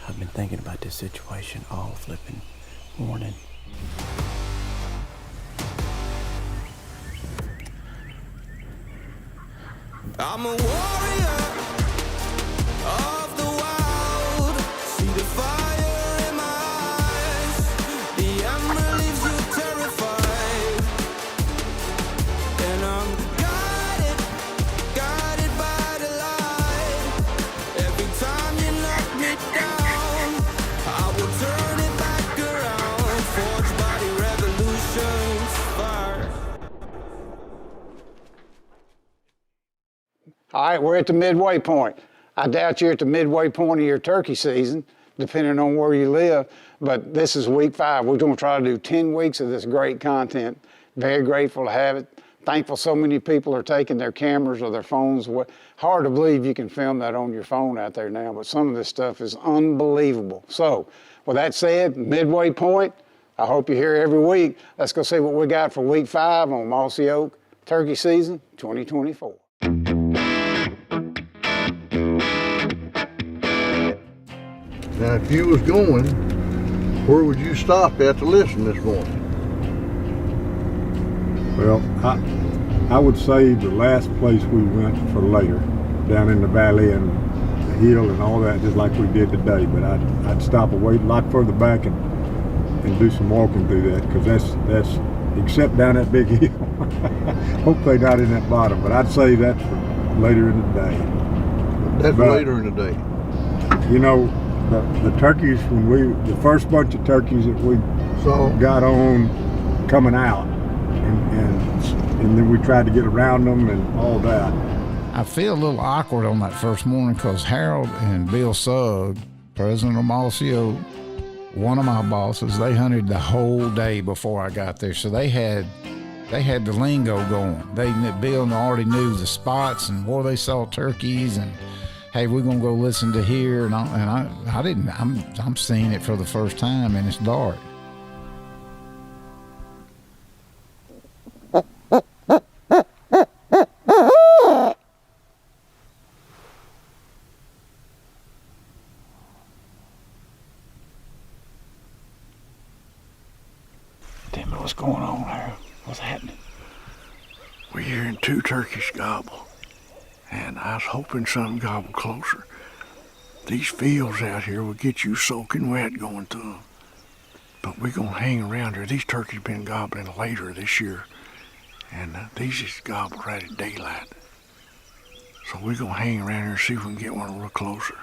I've been thinking about this situation all flipping morning. I'm a warrior of the wild. See the fire in my eyes. The ember leaves you terrified. And I'm guided by the light. Every time you knock me down, I will turn it back around. Forged by the revolution's fire. All right, we're at the midway point. I doubt you're at the midway point of your turkey season, depending on where you live, but this is week 5. We're gonna try to do 10 weeks of this great content. Very grateful to have it. Thankful so many people are taking their cameras or their phones. Hard to believe you can film that on your phone out there now, but some of this stuff is unbelievable. So, with that said, midway point, I hope you're here every week. Let's go see what we got for week 5 on Mossy Oak Turkey Season 2024. Now, if you was going, where would you stop at to listen this morning? Well, I would say the last place we went for later, down in the valley and the hill and all that, just like we did today. But I'd stop away a lot further back and do some walking through that, because that's except down that big hill. Hopefully not in that bottom, but I'd say that's for later in the day. That's later in the day. You know, the turkeys, the first bunch of turkeys that we got on coming out, and then we tried to get around them and all that. I feel a little awkward on that first morning because Harold and Bill Sugg, president of Mossy Oak, one of my bosses, they hunted the whole day before I got there, so they had the lingo going. Bill already knew the spots and where they saw turkeys, and hey, we're gonna go listen to here, and I didn't. I'm seeing it for the first time, and it's dark. Tell me what's going on here. What's happening? We're hearing 2 turkeys gobble, and I was hoping something gobbled closer. These fields out here will get you soaking wet going through them. But we're gonna hang around here. These turkeys been gobbling later this year, and these just gobbled right at daylight. So we're gonna hang around here and see if we can get one a little closer.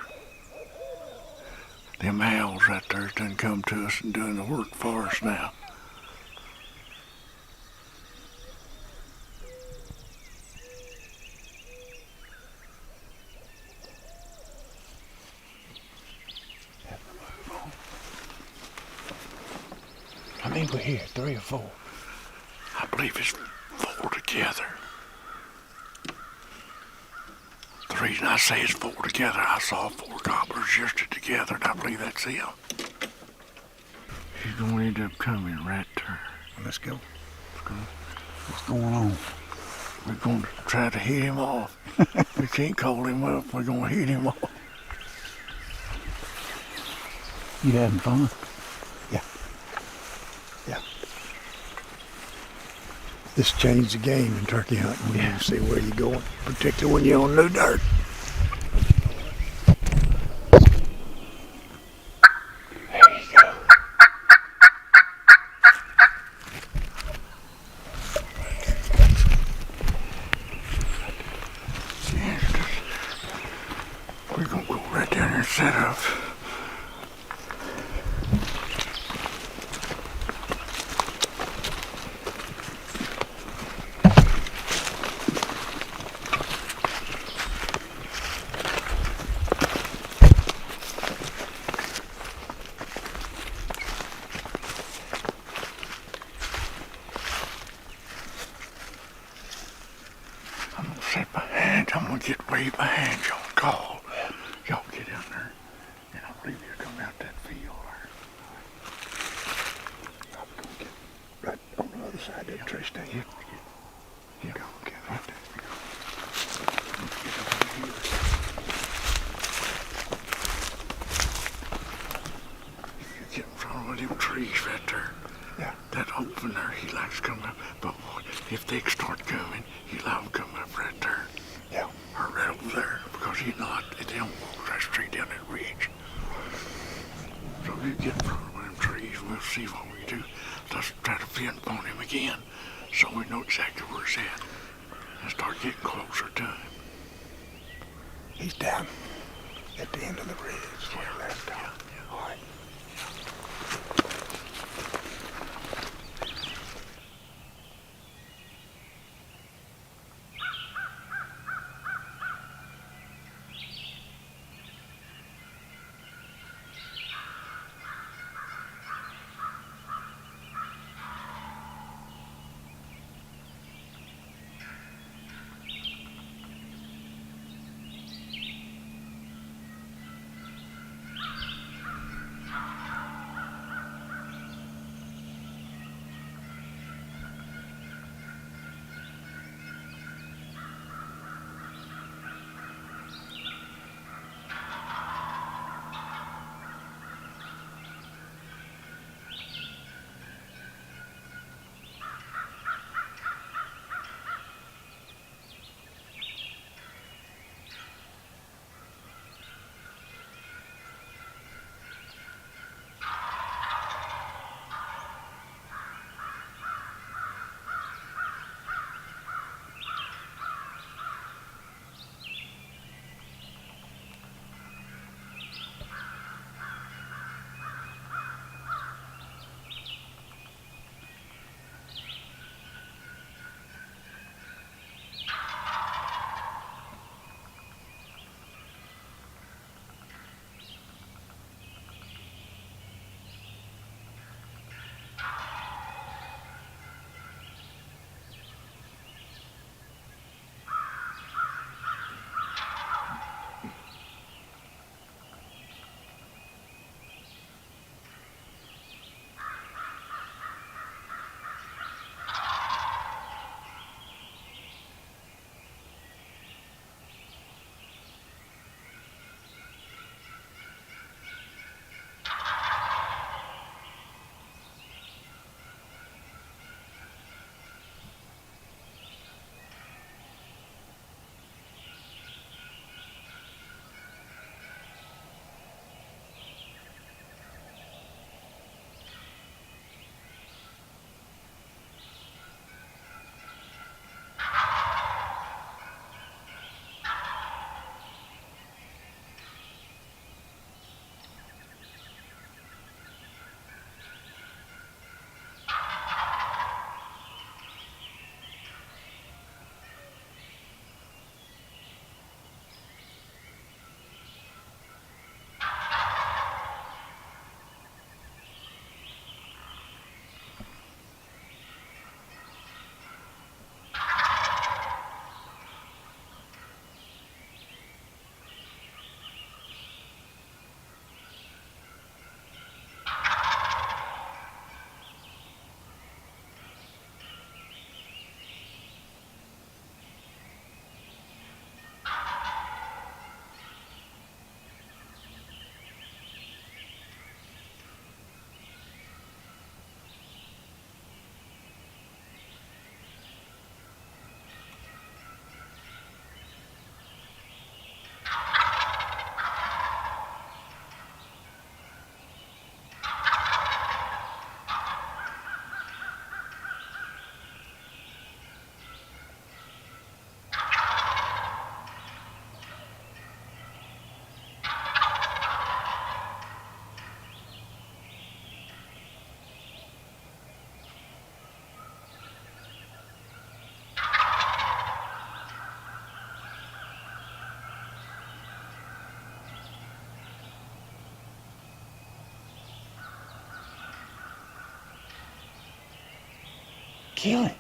Them owls right there done come to us and doing the work for us now. How many we here? 3 or 4? I believe it's 4 together. The reason I say it's 4 together, I saw 4 gobblers just together, and I believe that's him. He's gonna end up coming right there. Let's go. Let's go. What's going on? We're gonna try to hit him off. We can't call him up. We're gonna hit him off. You having fun? Yeah. This changed the game in turkey hunting. You see where you're going, particularly when you're on new dirt. There you go. We're gonna go right down here and set up. I'm gonna get way behind y'all. Call. Y'all get in there, and I believe you're coming out that field. I'm gonna get right on the other side of that tree stand. Yeah, go get right there. Get over here. them trees right there. Yeah. That open there, he likes to come up. But if they start coming, he'll have them come up right there. Yeah. Or right over there, because they don't walk right straight down that ridge. So you get in front of them trees, and we'll see what we do. Let's try to pinpoint him again, so we know exactly where he's at, and start getting closer to him. He's down at the end of the ridge where he left down. Yeah. All right. Kill him.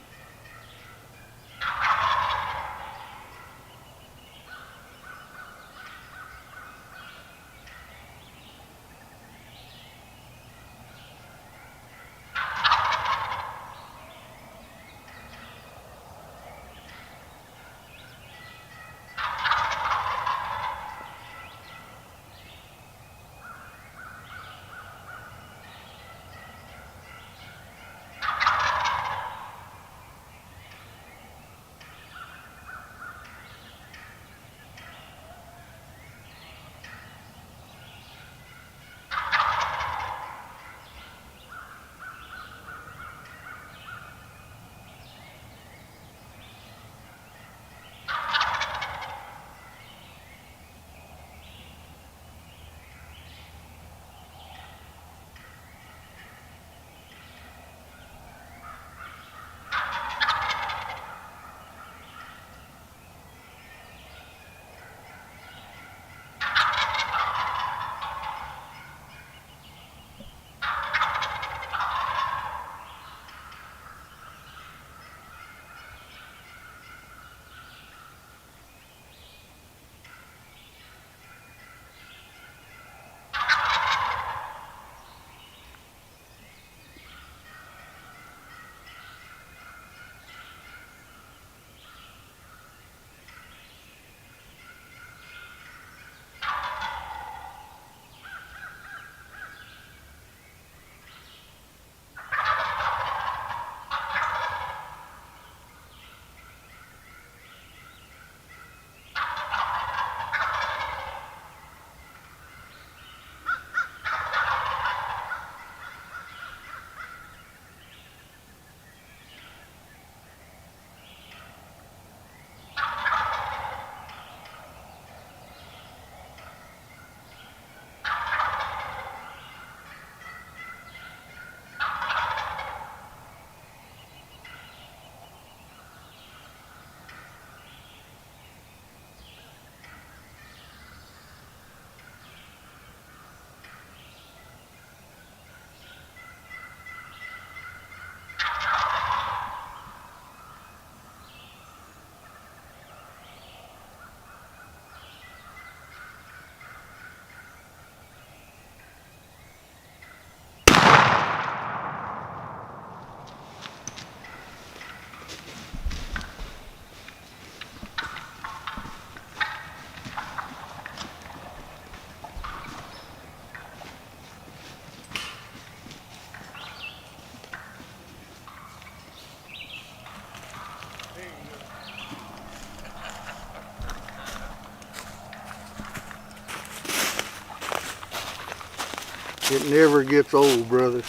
It never gets old, brother.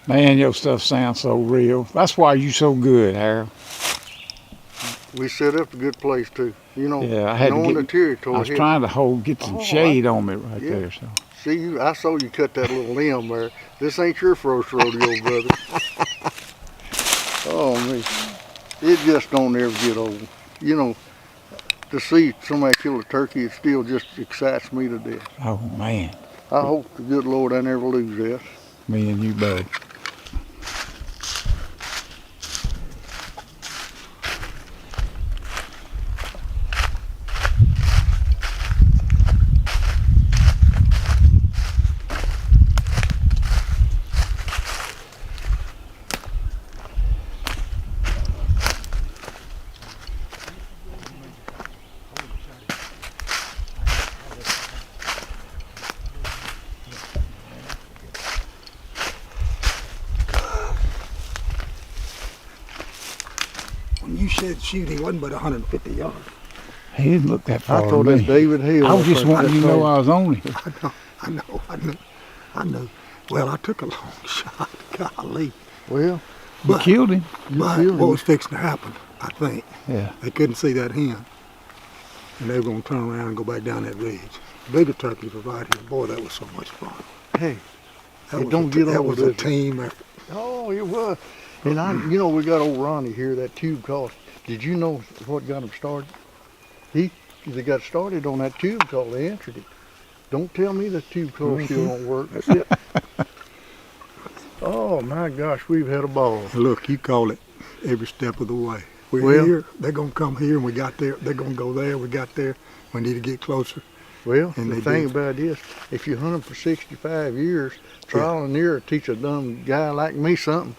Man, your stuff sounds so real. That's why you so good, Harold. We set up a good place too. You know, Yeah, I had to knowing get. the territory. I was trying to get some shade on me right yeah. there. So. See, I saw you cut that little limb there. This ain't your first rodeo, brother. Oh man, it just don't ever get old. You know, to see somebody kill a turkey, it still just excites me to death. Oh man. I hope the good Lord I never lose this. Me and you both. When you said shoot, he wasn't but 150 yards. He didn't look that far. I thought that's David Hill. I was just wanting you to know I was on him. I know. Well, I took a long shot. Golly. Well, You killed him. But killed what him. was fixing to happen, I think, Yeah. they couldn't see that hen. And they were going to turn around and go back down that ridge. Bigger turkeys were right here. Boy, that was so much fun. hey, That It was don't get that old, was a does it? team effort. oh, it was. And you know, we got old Ronnie here, that tube call. Did you know what got him started? They got started on that tube call. They answered it. Don't tell me the tube call still don't work. That's it. Oh my gosh, we've had a ball. Look, you call it every step of the way. We're Well- here, they're going to come here, and we got there. They're going to go there, we got there. We need to get closer. Well, And the they thing did. about this, if you hunt them for 65 years, trial and error teach a dumb guy like me something.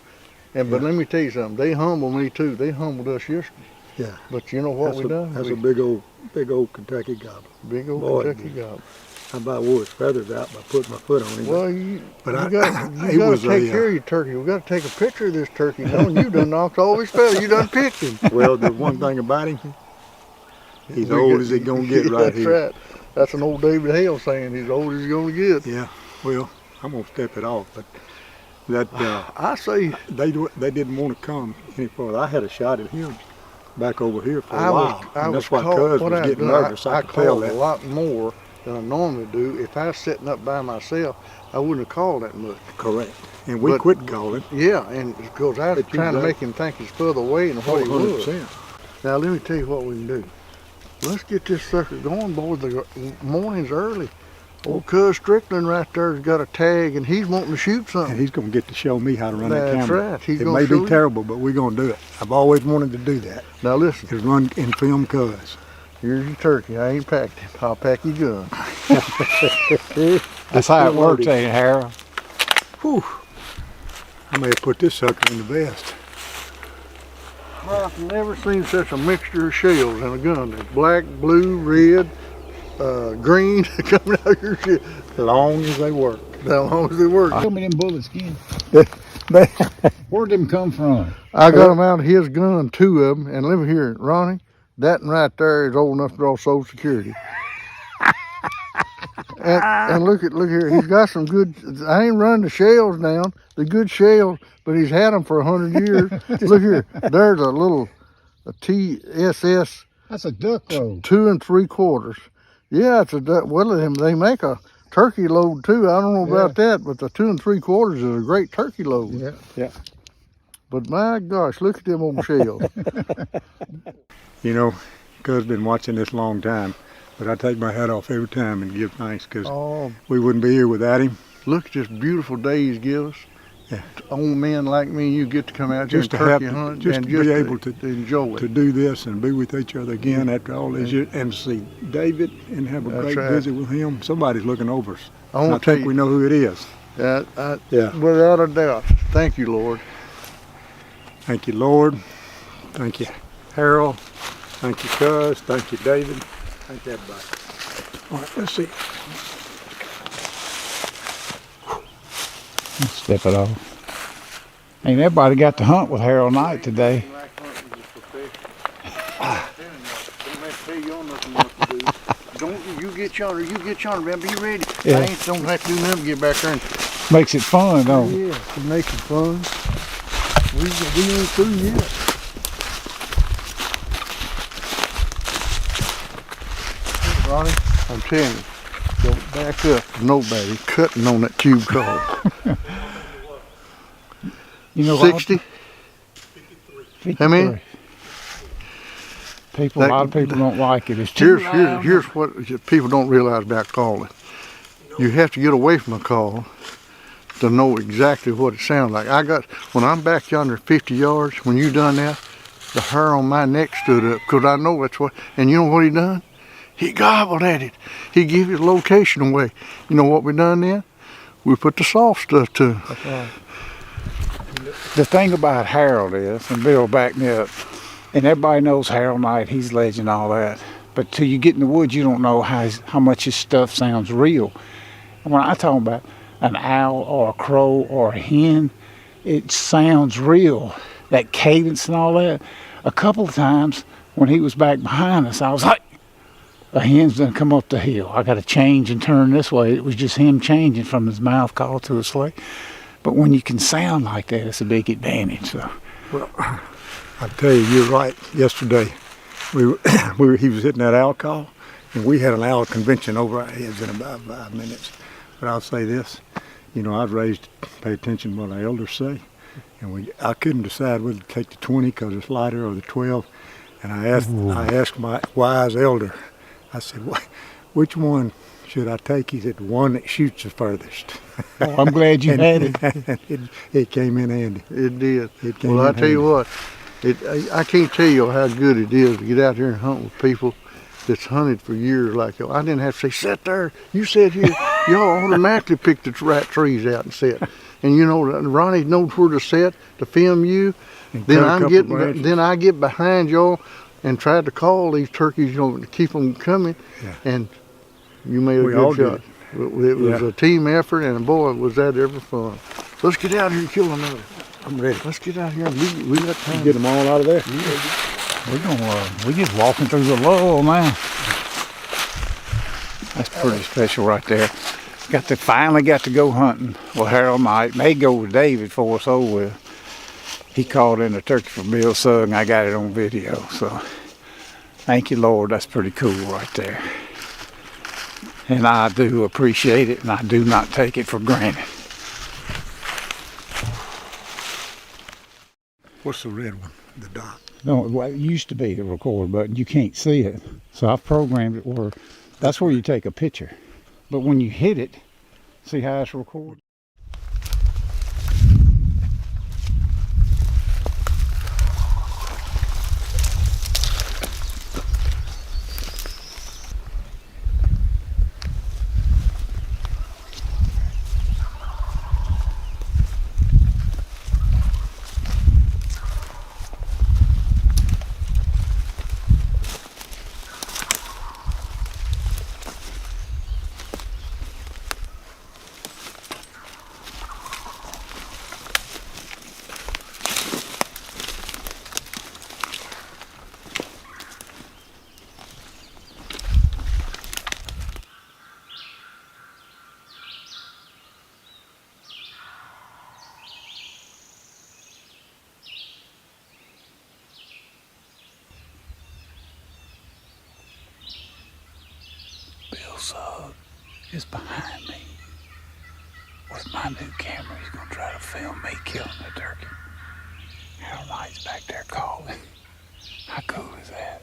And but let me tell you something, they humble me too. They humbled us yesterday. Yeah. But you know what we done? That's We- a big old Kentucky gobbler. big old boy, Kentucky gobbler. I about wore his feathers out by putting my foot on him. Well, you But got it was to take a, care of your turkey. We got to take a picture of this turkey. No, you done knocked all his feathers. You done picked him. well, the one thing about him, he's We old got- as he gonna get right That's here. right. That's an old David Hale saying. He's old as he's gonna get. Yeah. Well, I'm gonna step it off, but that I say they didn't want to come any further. I had a shot at him back over here for a I while, was and that's why caught- Cuz what was I getting done, nervous. I I could tell called a that. lot more than I normally do. If I was sitting up by myself, I wouldn't have called that much. Correct. And we But- quit calling. Yeah, and because I was But you trying to got- make him think he's further away than what he was. 100%. Now let me tell you what we can do. Let's get this sucker going, boys. The morning's early. Old Cuz Strickland right there's got a tag, and he's wanting to shoot And something. he's gonna get to show me how to run that That's camera. right. He's It gonna may show be you. terrible, but we're gonna do it. I've always wanted to do that. Now listen, Is run and film Cuz. here's your turkey. I ain't packed him. I'll pack your gun. That's how it works, ain't it, Harold? Whew. I may have put this sucker in the vest. I've never seen such a mixture of shells in a gun. There's black, blue, red, green coming out of your shit. Long as they work. As long as they work. Tell me them bullets again. Where'd them come from? I got him out of his gun, 2 of them, and let me hear it, Ronnie. That one right there is old enough to draw Social Security. and look here, he's got some good. I ain't running the shells down, the good shells, but he's had them for 100 years. Look here, there's a TSS That's a duck roll. 2 3/4. Yeah, it's a well, they make a turkey load too. I don't know about that, but the 2 3/4 is a great turkey load. Yeah. But my gosh, look at them old shells. You know, Cuz been watching this long time, but I take my hat off every time and give thanks because Oh, we wouldn't be here without him. look at this beautiful day he's give us. Yeah. Old men like me, you get to come out here Just and to have turkey to- hunt just and to just be able to- enjoy To it. do this and be with each other again after all these years and to see David and have a That's great right. visit with him. Somebody's looking over us. I And I want to tell think we you, know who it is. Yeah. without a doubt. Thank you, Lord. Thank you, Lord. Thank you, Harold. Thank you, Cuz. Thank you, David. Thank you, everybody. All right, let's see. Step it off. Ain't everybody got to hunt with Harold Knight today. Don't you get get yonder. You get yonder, man. Be ready. Yeah. I ain't don't have to do nothing to get back there. And, Makes it fun, don't it? yeah, it makes it fun. We ain't through yet. Ronnie, I'm telling you, don't back up for nobody cutting on that tube call. You know 60? How many? People, a lot of people don't like it. It's too Here's loud. here's what people don't realize about calling. You have to get away from a call to know exactly what it sounds like. When I'm back yonder 50 yards, when you done that, the hair on my neck stood up because I know that's what, and you know what he done? He gobbled at it. He gave his location away. You know what we done then? We put the soft stuff to him. That's right. The thing about Harold is, and Bill backed me up, and everybody knows Harold Knight, he's legend, all that. But till you get in the woods, you don't know how much his stuff sounds real. And when I talk about an owl or a crow or a hen, it sounds real. That cadence and all that. A couple of times when he was back behind us, I was like, a hen's done come up the hill. I got to change and turn this way. It was just him changing from his mouth call to his sleigh. But when you can sound like that, it's a big advantage. So. Well, I tell you, you're right. Yesterday, he was hitting that owl call, and we had an owl convention over our heads in about 5 minutes. But I'll say this, you know, I was raised to pay attention to what our elders say, and I couldn't decide whether to take the 20 because it's lighter or the 12. And I asked my wise elder, I said, which one should I take? He said, the one that shoots the furthest. Oh, I'm glad you had it. It came in handy. It did. It came Well, I in tell you handy. what, I can't tell you how good it is to get out here and hunt with people that's hunted for years like y'all. I didn't have to say, sit there, you sit here. Y'all automatically pick the right trees out and sit. And you know, Ronnie knows where to sit to film you. Then I get behind y'all and try to call these turkeys, you know, to keep them coming. Yeah. And you made a good shot. It was a team effort, and boy, was that ever fun. So let's get out here and kill another. I'm ready. Let's get out here and we got time. Get them all out of there. We just walking through the lull now. That's pretty special right there. Finally got to go hunting. Well, Harold Knight may go with David for us over with. He called in a turkey for Bill Sugg, and I got it on video. So thank you, Lord. That's pretty cool right there. And I do appreciate it, and I do not take it for granted. What's the red one? The dot? No, well, it used to be the record button. You can't see it. So I've programmed it where that's where you take a picture. But when you hit it, see how it's recorded? Bill Sugg is behind me with my new camera. He's going to try to film me killing the turkey. Harold Knight's back there calling. How cool is that?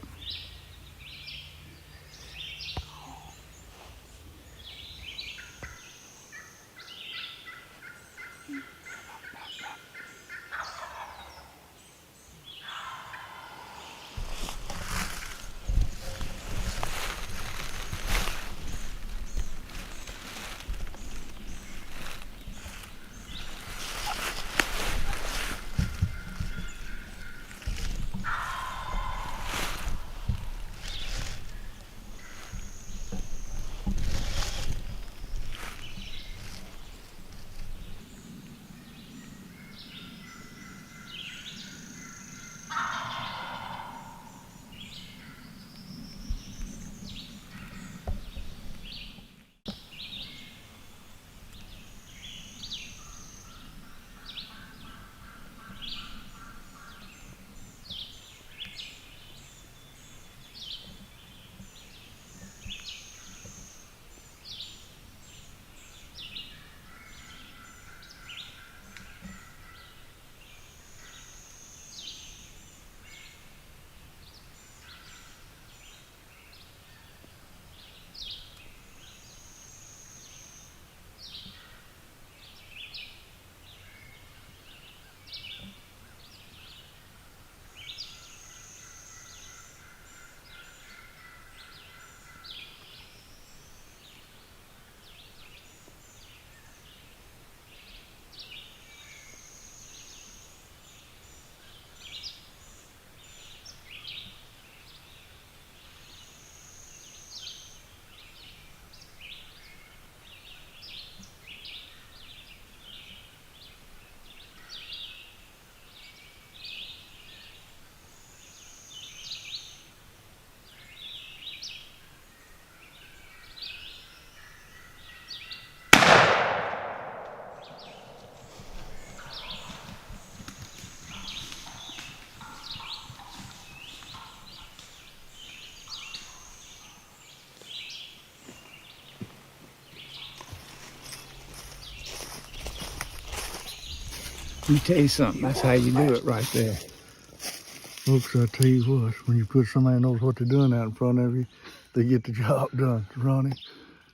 Let me tell you something. That's how you do it right there. Folks, I tell you what, when you put somebody who knows what they're doing out in front of you, they get the job done, Ronnie.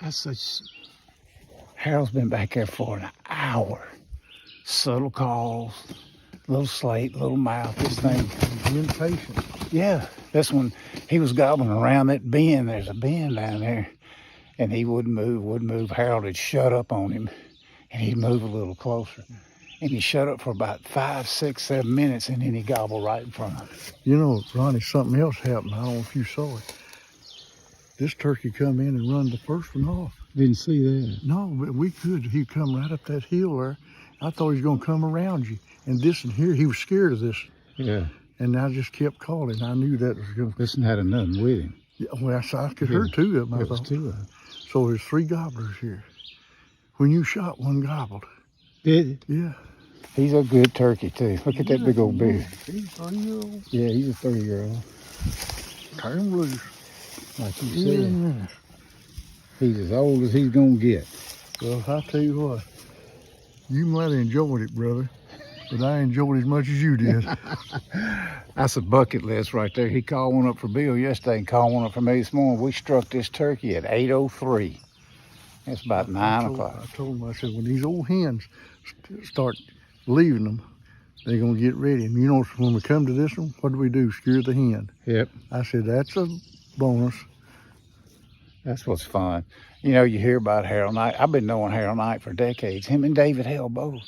That's such. Harold's been back there for an hour. Subtle calls, little slate, little mouth, this thing. He's being patient. Yeah, this one, he was gobbling around that bend. There's a bend down there. And he wouldn't move. Harold had shut up on him, and he'd move a little closer. And he shut up for about 5, 6, 7 minutes, and then he gobbled right in front of him. You know, Ronnie, something else happened. I don't know if you saw it. This turkey come in and run the first one off. Didn't see that. No, but we could. He'd come right up that hill there. I thought he was going to come around you. And this one here, he was scared of this. Yeah. And I just kept calling. I knew that was going to... This one had nothing with him. Yeah, well, I could hear two of them. It was two of them. So there's 3 gobblers here. When you shot, one gobbled. Did it? Yeah. He's a good turkey, too. Look at that big old beard. He's 3-year-old. Yeah, he's a 3-year-old. Turn him loose. Like you said. He's as old as he's going to get. Well, I tell you what. You might have enjoyed it, brother. But I enjoyed it as much as you did. That's a bucket list right there. He called one up for Bill yesterday and called one up for me this morning. We struck this turkey at 8:03. It's about 9 o'clock. I told him, I said, when these old hens start leaving them, they're going to get ready. And you know, when we come to this one, what do? Scare the hen. Yep. I said, that's a bonus. That's what's fun. You know, you hear about Harold Knight. I've been knowing Harold Knight for decades. Him and David Hale both.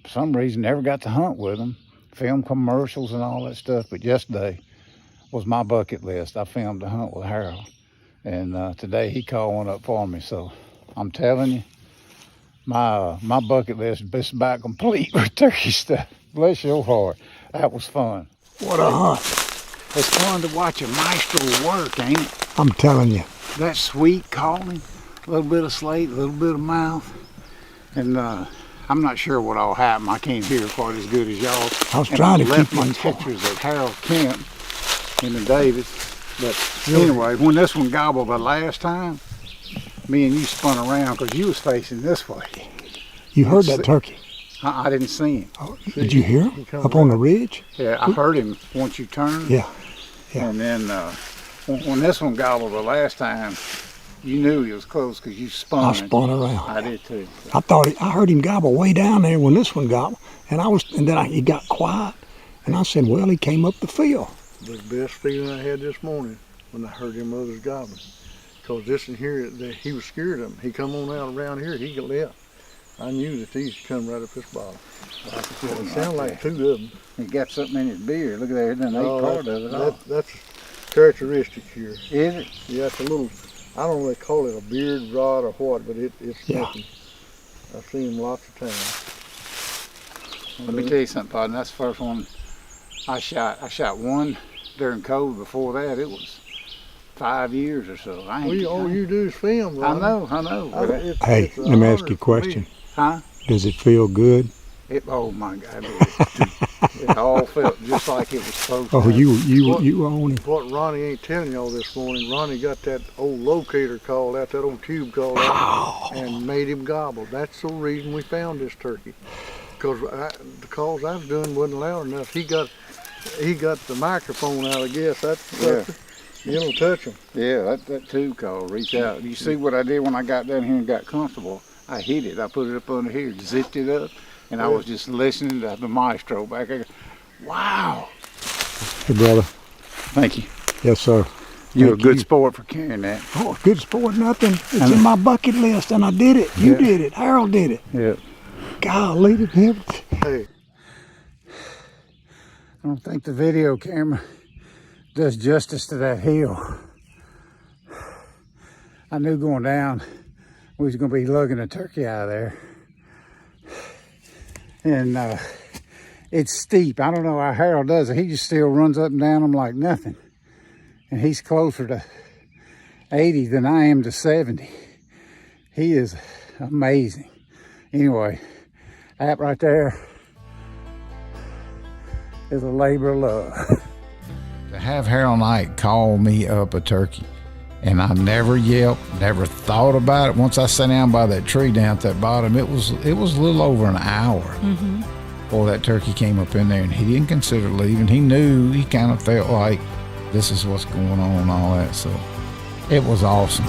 For some reason, never got to hunt with him. Film commercials and all that stuff. But yesterday was my bucket list. I filmed a hunt with Harold. And today he called one up for me. So I'm telling you, my bucket list is about complete with turkey stuff. Bless your heart. That was fun. What a hunt. It's fun to watch a maestro work, ain't it? I'm telling you. That sweet calling, a little bit of slate, a little bit of mouth. And I'm not sure what all happened. I can't hear quite as good as y'all. I was trying to keep my pictures of Harold Kemp and David. But anyway, when this one gobbled the last time, me and you spun around because you was facing this way. You heard that turkey? I didn't see him. Oh, did you hear him up on the ridge? Yeah, I heard him once you turned. Yeah. Yeah. And then when this one gobbled the last time, you knew he was close because you spun. I spun around. I did too. I heard him gobble way down there when this one gobbled, and then he got quiet, and I said, well, he came up the field. The best feeling I had this morning when I heard them others gobbling, because this in here, he was scared of them. He come on out around here, he got left. I knew that these come right up this bottom. It sounded like 2 of them. He got something in his beard. Look at there, and ate part of it all. That's characteristic here. Is it? Yeah, it's a little, I don't know if they call it a beard rod or what, but it's nothing. I've seen them lots of times. Let me tell you something, partner. That's the first one I shot. I shot one during COVID. Before that, it was 5 years or so. All you do is film, right? I know. Hey, let me ask you a question. Huh? Does it feel good? Oh my God! It all felt just like it was supposed to. Oh, you own it. What Ronnie ain't telling y'all this morning, Ronnie got that old locator called out, that old tube called out, and made him gobble. That's the reason we found this turkey. Because the calls I was doing wasn't loud enough. He got the microphone out, I guess. That's you don't touch them. Yeah, that tube call, reach out. You see what I did when I got down here and got comfortable? I hit it. I put it up under here, zipped it up, and I was just listening to the maestro back there. Wow. Hey, brother. Thank you. Yes, sir. You're a good sport for carrying that. Oh, good sport, nothing. It's in my bucket list, and I did it. You did it. Harold did it. Yeah. Golly, did him. Hey. I don't think the video camera does justice to that hill. I knew going down we was going to be lugging a turkey out of there. And it's steep. I don't know how Harold does it. He just still runs up and down them like nothing. And he's closer to 80 than I am to 70. He is amazing. Anyway, that right there is a labor of love. To have Harold Knight call me up a turkey, and I never yelped, never thought about it. Once I sat down by that tree down at that bottom, it was a little over an hour Boy, that turkey came up in there and he didn't consider leaving. He knew, he kind of felt like this is what's going on and all that. So it was awesome.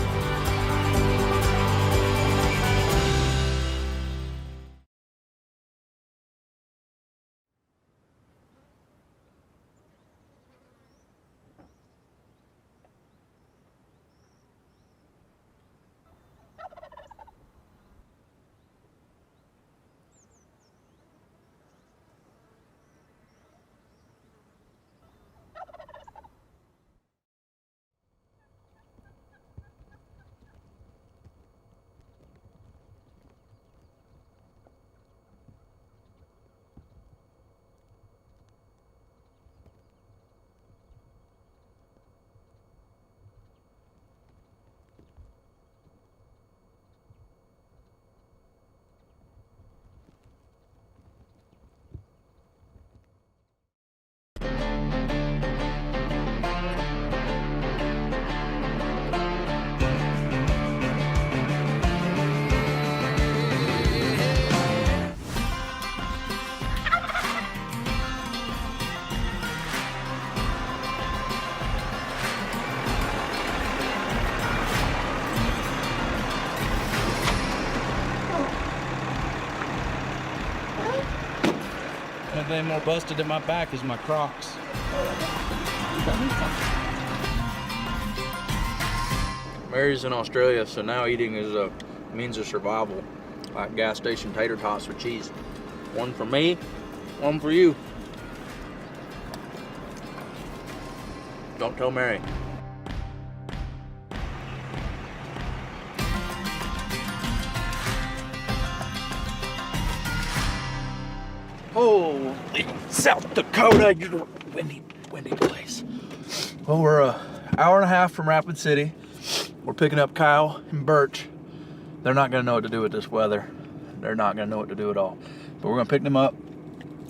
Only thing more busted in my back is my Crocs. Mary's in Australia, so now eating is a means of survival. Like gas station tater tots with cheese. One for me, one for you. Don't tell Mary. Holy South Dakota, you're a windy place. Well, we're an hour and a half from Rapid City. We're picking up Kyle and Birch. They're not gonna know what to do with this weather. They're not gonna know what to do at all. But we're gonna pick them up.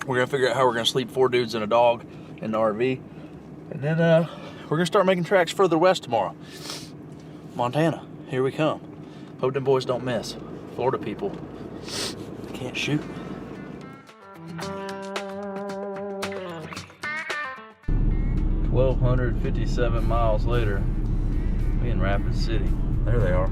We're gonna figure out how we're gonna sleep 4 dudes and a dog in the RV. And then we're gonna start making tracks further west tomorrow. Montana, here we come. Hope them boys don't miss. Florida people, they can't shoot. 1,257 miles later, we in Rapid City. There they are.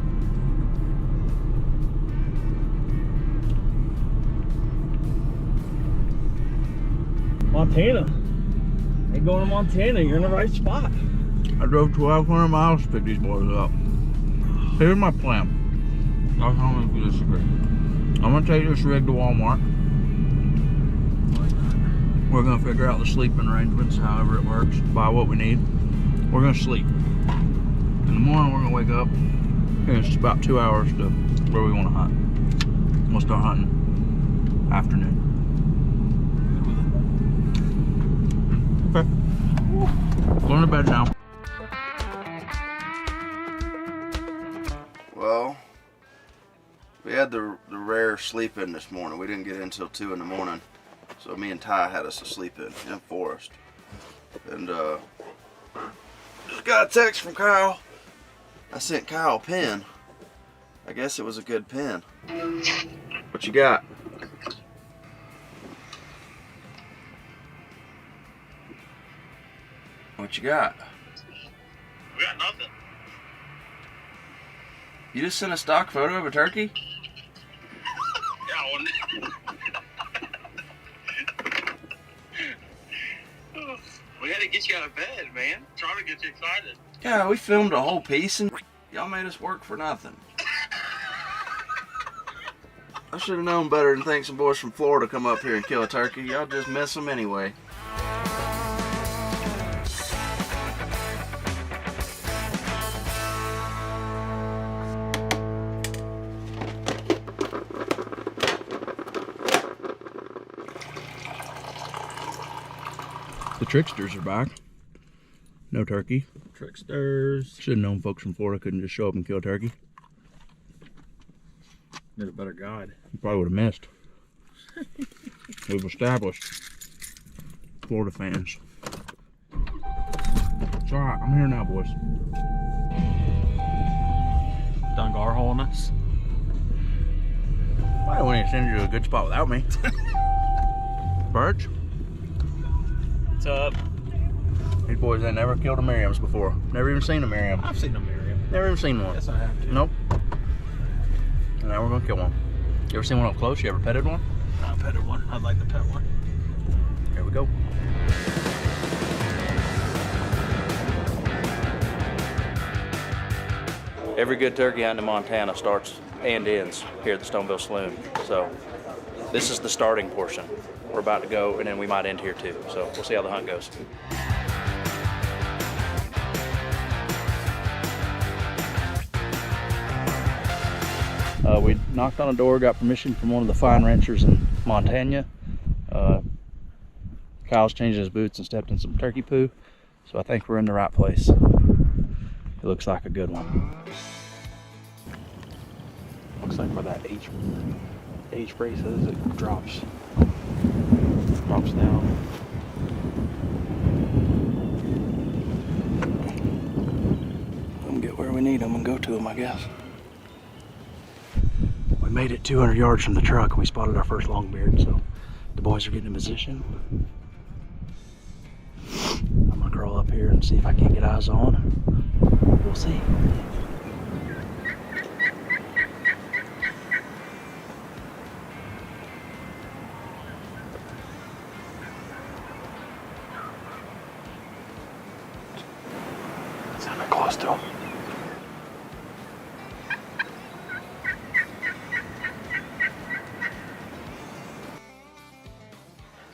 Montana. Hey, going to Montana, you're in the right spot. I drove 1,200 miles to pick these boys up. Here's my plan. I'll tell me if you disagree. I'm gonna take this rig to Walmart. We're gonna figure out the sleeping arrangements, however it works, buy what we need. We're gonna sleep. In the morning, we're gonna wake up, and it's just about 2 hours to where we wanna hunt. We'll start hunting afternoon. Okay. Going to bed now. Well, we had the rare sleep in this morning. We didn't get in until 2 in the morning. So me and Ty had us a sleep in forest. And just got a text from Kyle. I sent Kyle a pin. I guess it was a good pin. What you got? What you got? We got nothing. You just sent a stock photo of a turkey? Yeah, we had to get you out of bed, man. Trying to get you excited. Yeah, we filmed a whole piece and y'all made us work for nothing. I should have known better than think some boys from Florida come up here and kill a turkey. Y'all just miss them anyway. The tricksters are back. No turkey. Tricksters. Should have known folks from Florida couldn't just show up and kill a turkey. Need a better guide. You probably would have missed. We've established Florida fans. It's alright, I'm here now, boys. Done gar holing us. Why don't we send you to a good spot without me? Birch? What's up? These boys ain't never killed a Merriam's before. Never even seen a Merriam. I've seen a Merriam. Never even seen one. Yes, I have to. Nope. And now we're gonna kill one. You ever seen one up close? You ever petted one? I petted one. I'd like to pet one. Here we go. Every good turkey hunt in Montana starts and ends here at the Stoneville Saloon. So this is the starting portion. We're about to go, and then we might end here too. So we'll see how the hunt goes. We knocked on a door, got permission from one of the fine ranchers in Montana. Kyle's changed his boots and stepped in some turkey poo, so I think we're in the right place. It looks like a good one. Looks like where that H brace is, it drops down. Let them get where we need them and go to them, I guess. We made it 200 yards from the truck and we spotted our first longbeard, so the boys are getting in position. I'm gonna crawl up here and see if I can't get eyes on. We'll see. Sounded close to him.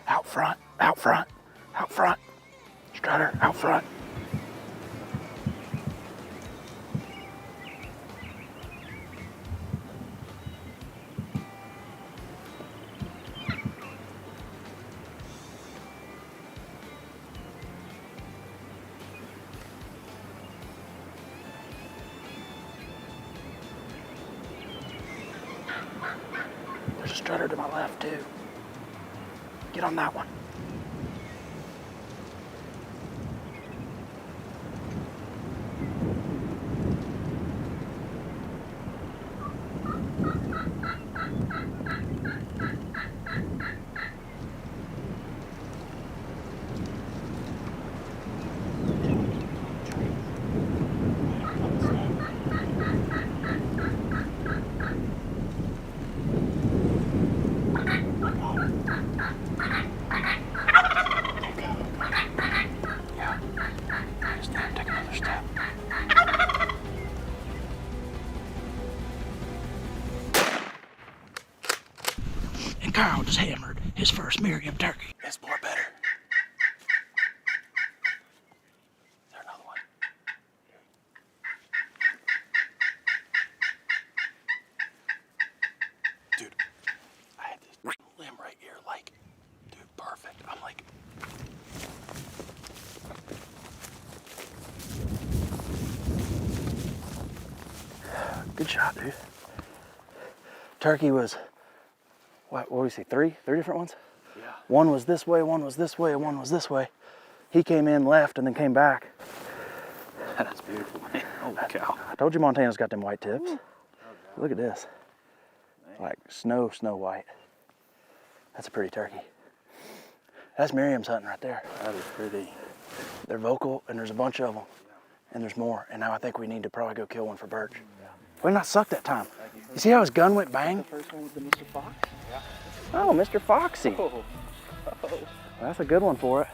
Out front, out front, out front. Strutter, out front. There's a strutter to my left too. Get on that one. And Kyle just hammered his first Merriam turkey. It's more better. Is there another one? Dude, I had this limb right here, like, dude, perfect. I'm like, good shot, dude. Turkey was, what do we see, three different ones? Yeah. One was this way, one was this way, and one was this way. He came in, left, and then came back. That's beautiful, man. Holy cow. I told you Montana's got them white tips. Look at this. Like snow white. That's a pretty turkey. That's Merriam's hunting right there. That is pretty. They're vocal, and there's a bunch of them. And there's more. And now I think we need to probably go kill one for Birch. We not sucked that time. You see how his gun went bang? The first one was the Mr. Fox? Yeah. Oh, Mr. Foxy. Oh. Well, that's a good one for it.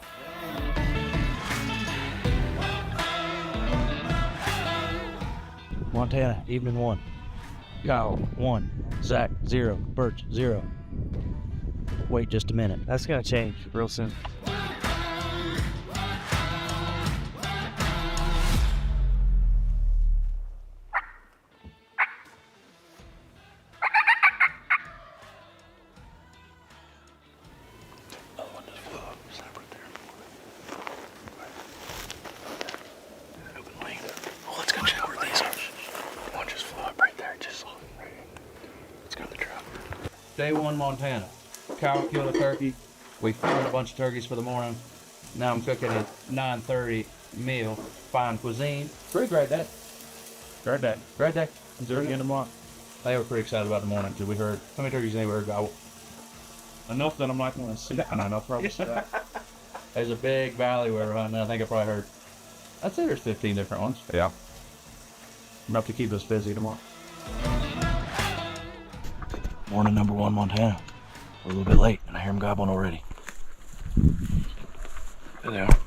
Montana, evening 1. Kyle, 1. Zach, 0. Birch, 0. Wait just a minute. That's gonna change real soon. Day 1, Montana. Kyle killed a turkey. We killed a bunch of turkeys for the morning. Now I'm cooking a 9:30 meal. Fine cuisine. Pretty great day. Great day. Great day. Turkey in the month. They were pretty excited about the morning because we heard, how many turkeys they were gobble? Enough that I'm not going to sit down. I know probably sit down. There's a big valley we're running. I think I probably heard. I'd say there's 15 different ones. Yeah. Enough to keep us busy tomorrow. Morning number 1, Montana. We're a little bit late, and I hear them gobbling already. There they are.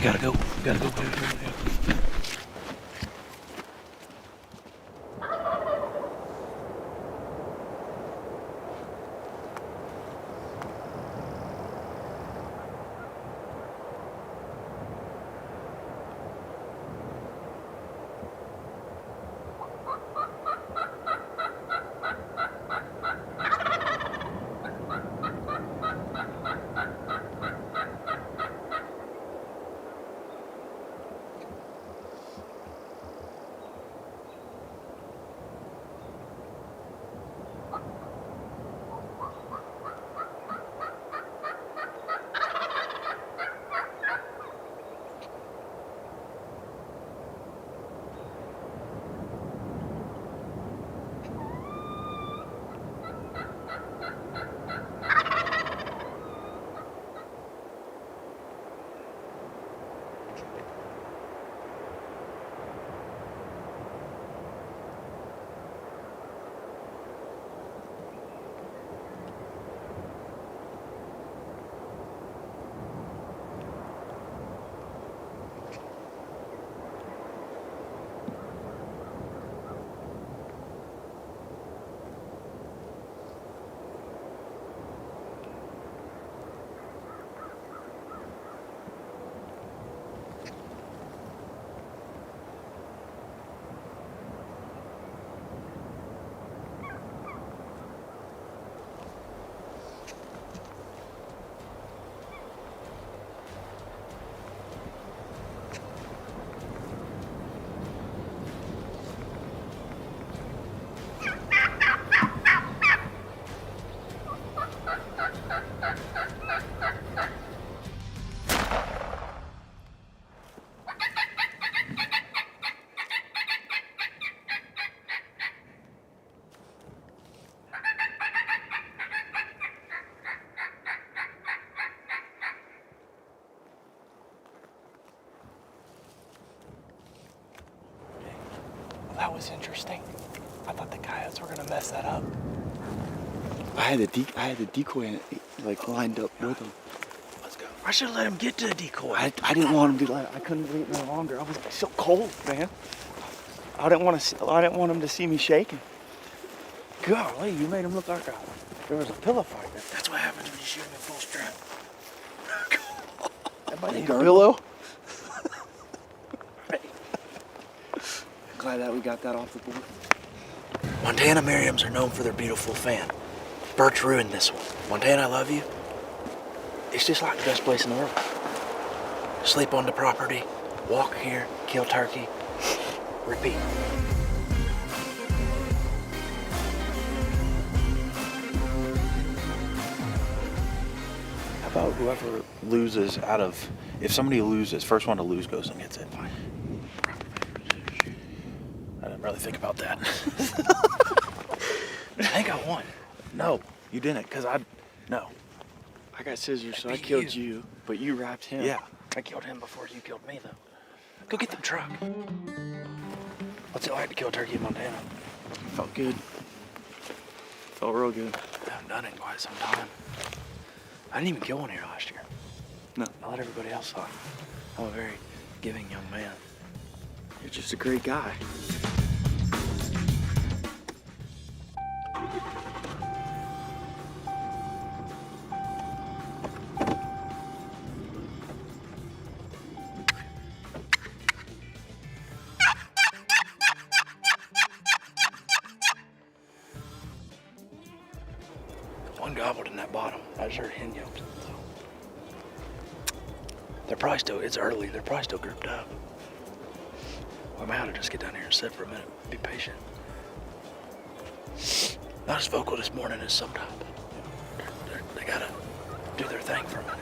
Gotta go. Gotta go. That was interesting. I thought the coyotes were gonna mess that up. I had the decoy like lined up with him. Let's go. I should have let him get to the decoy. I didn't want him to. I couldn't wait no longer. I was so cold, man. I didn't want him to see me shaking. Golly, you made him look like there was a pillow fight. That's what happens when you shoot him in full strap. Everybody need a pillow? Glad that we got that off the board. Montana Merriams are known for their beautiful fan. Birch ruined this one. Montana, I love you. It's just like the best place in the world. Sleep on the property, walk here, kill turkey, repeat. How about whoever loses if somebody loses, first one to lose goes and gets it. Fine. I didn't really think about that. I think I won. No, you didn't, because no. I got scissors, so I killed you, but you wrapped him. Yeah. I killed him before you killed me, though. Go get the truck. What's it like to kill turkey in Montana? Felt good. Felt real good. I haven't done it in quite some time. I didn't even kill one here last year. No. I let everybody else thought. I'm a very giving young man. You're just a great guy. One gobbled in that bottom. I just heard hen yelps. They're probably still, it's early, they're probably still grouped up. I might have to just get down here and sit for a minute. Be patient. Not as vocal this morning as sometimes. They gotta do their thing for a minute.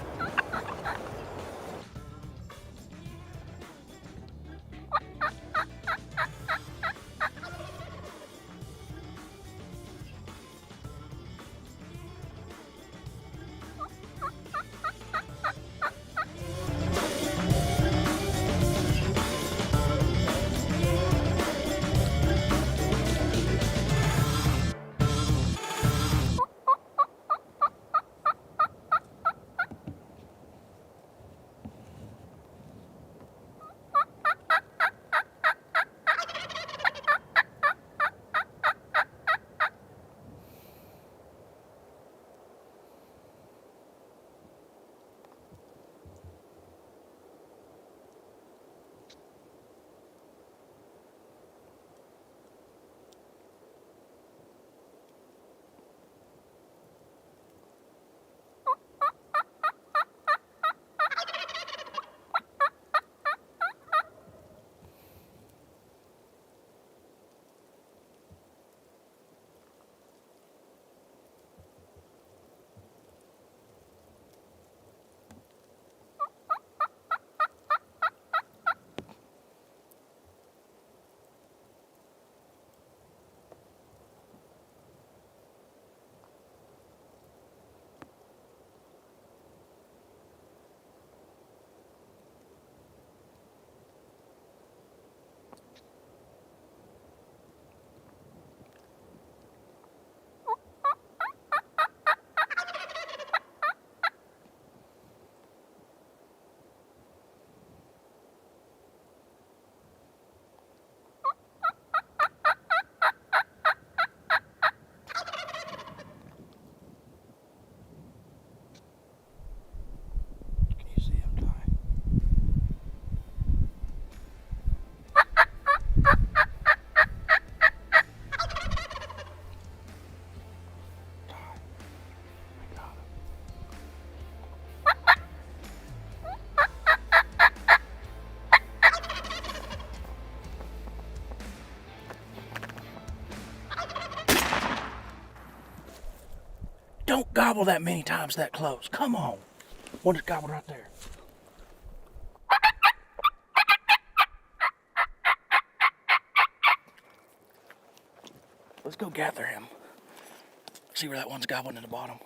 Don't gobble that many times that close. Come on. One just gobbled right there. Let's go gather him. See where that one's gobbling in the bottom.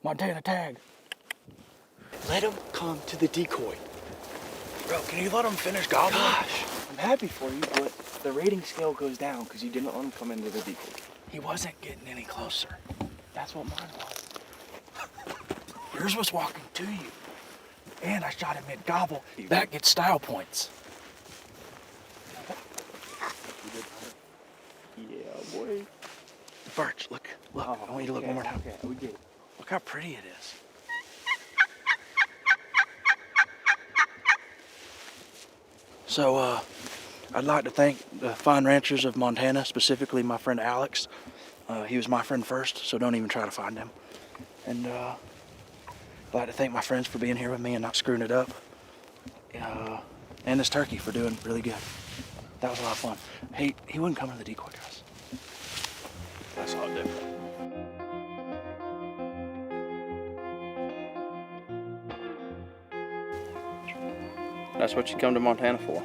Montana tag. Let him come to the decoy. Bro, can you let him finish gobbling? Gosh, I'm happy for you, but the rating scale goes down because you didn't let him come into the decoy. He wasn't getting any closer. That's what mine was. Yours was walking to you. And I shot him mid-gobble. That gets style points. Yeah, boy. Birch, look. I want you to look one more time. Okay, we get it. Look how pretty it is. So, I'd like to thank the fine ranchers of Montana, specifically my friend Alex. He was my friend first, so don't even try to find him. And I'd like to thank my friends for being here with me and not screwing it up. And this turkey for doing really good. That was a lot of fun. He wouldn't come to the decoy, guys. That's all different. That's what you come to Montana for.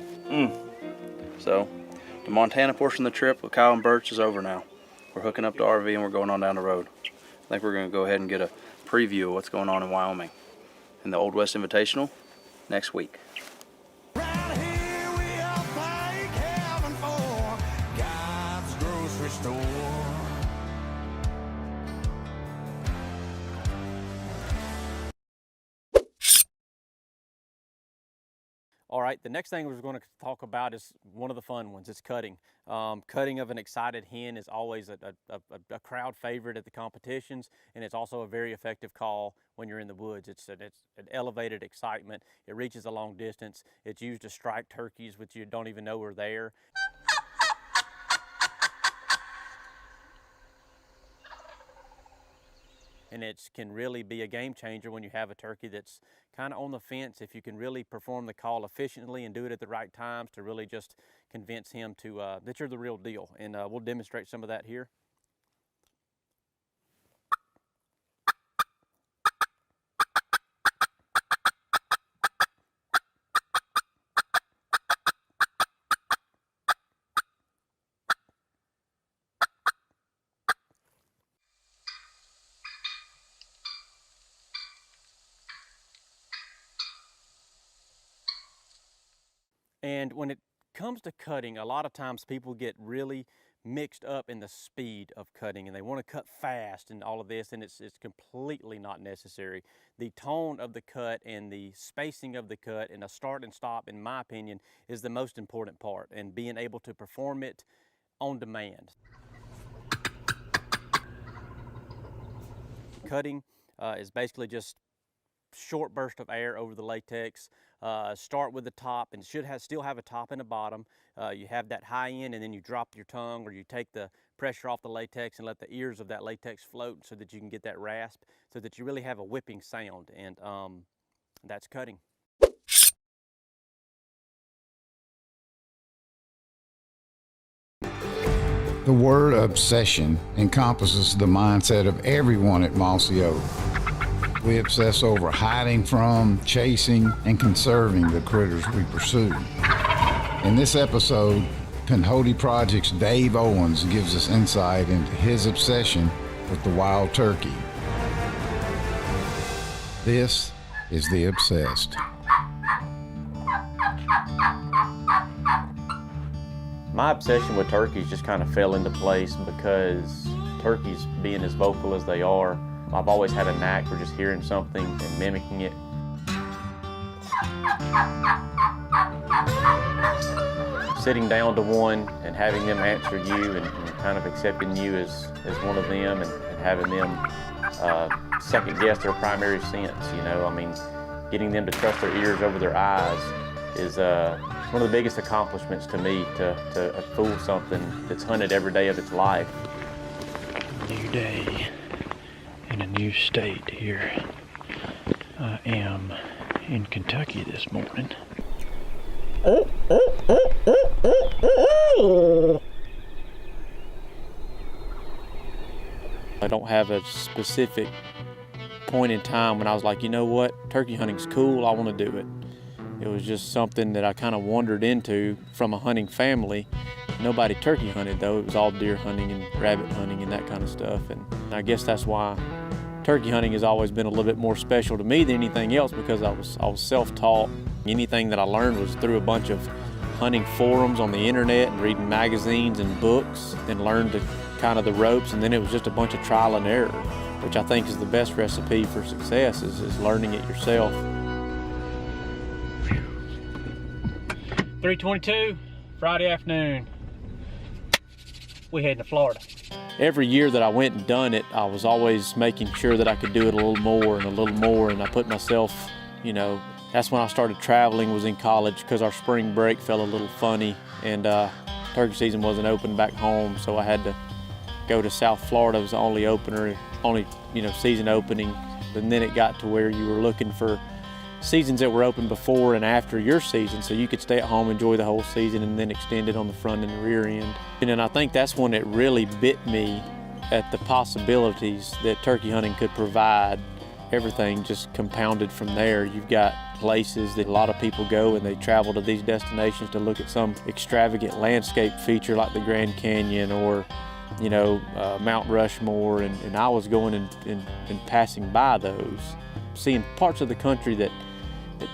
So, the Montana portion of the trip with Kyle and Birch is over now. We're hooking up the RV and we're going on down the road. I think we're going to go ahead and get a preview of what's going on in Wyoming in the Old West Invitational next week. Round here we all thank heaven for God's grocery store. All right, the next thing we're going to talk about is one of the fun ones. It's cutting. Cutting of an excited hen is always a crowd favorite at the competitions, and it's also a very effective call when you're in the woods. It's an elevated excitement. It reaches a long distance. It's used to strike turkeys which you don't even know are there. And it can really be a game changer when you have a turkey that's kind of on the fence. If you can really perform the call efficiently and do it at the right times to really just convince him to that you're the real deal. And we'll demonstrate some of that here. And when it comes to cutting, a lot of times people get really mixed up in the speed of cutting and they want to cut fast and all of this, and it's completely not necessary. The tone of the cut and the spacing of the cut and a start and stop, in my opinion, is the most important part, and being able to perform it on demand. Cutting is basically just short burst of air over the latex. Start with the top, and it should still have a top and a bottom. You have that high end, and then you drop your tongue, or you take the pressure off the latex and let the ears of that latex float so that you can get that rasp, so that you really have a whipping sound, and that's cutting. The word obsession encompasses the mindset of everyone at Mossy Oak. We obsess over hiding from, chasing, and conserving the critters we pursue. In this episode, Pinhoti Project's Dave Owens gives us insight into his obsession with the wild turkey. This is The Obsessed. My obsession with turkeys just kind of fell into place because turkeys, being as vocal as they are, I've always had a knack for just hearing something and mimicking it. Sitting down to one and having them answer you and kind of accepting you as one of them, and having them second guess their primary sense, you know. I mean, getting them to trust their ears over their eyes is one of the biggest accomplishments to me, to fool something that's hunted every day of its life. New day in a new state here. I am in Kentucky this morning. I don't have a specific point in time when I was like, you know what, turkey hunting's cool, I want to do it. It was just something that I kind of wandered into from a hunting family. Nobody turkey hunted though, it was all deer hunting and rabbit hunting and that kind of stuff. And I guess that's why turkey hunting has always been a little bit more special to me than anything else, because I was self-taught. Anything that I learned was through a bunch of hunting forums on the internet and reading magazines and books, and learned kind of the ropes, and then it was just a bunch of trial and error, which I think is the best recipe for success, is learning it yourself. 3:22, Friday afternoon. We heading to Florida. Every year that I went and done it, I was always making sure that I could do it a little more and a little more, and I put myself, you know, that's when I started traveling, was in college, because our spring break fell a little funny, and turkey season wasn't open back home, so I had to go to South Florida. It was the only season opening. And then it got to where you were looking for seasons that were open before and after your season, so you could stay at home, enjoy the whole season, and then extend it on the front and the rear end. And then I think that's when it really bit me at the possibilities that turkey hunting could provide. Everything just compounded from there. You've got places that a lot of people go, and they travel to these destinations to look at some extravagant landscape feature like the Grand Canyon or Mount Rushmore, and I was going and passing by those, seeing parts of the country that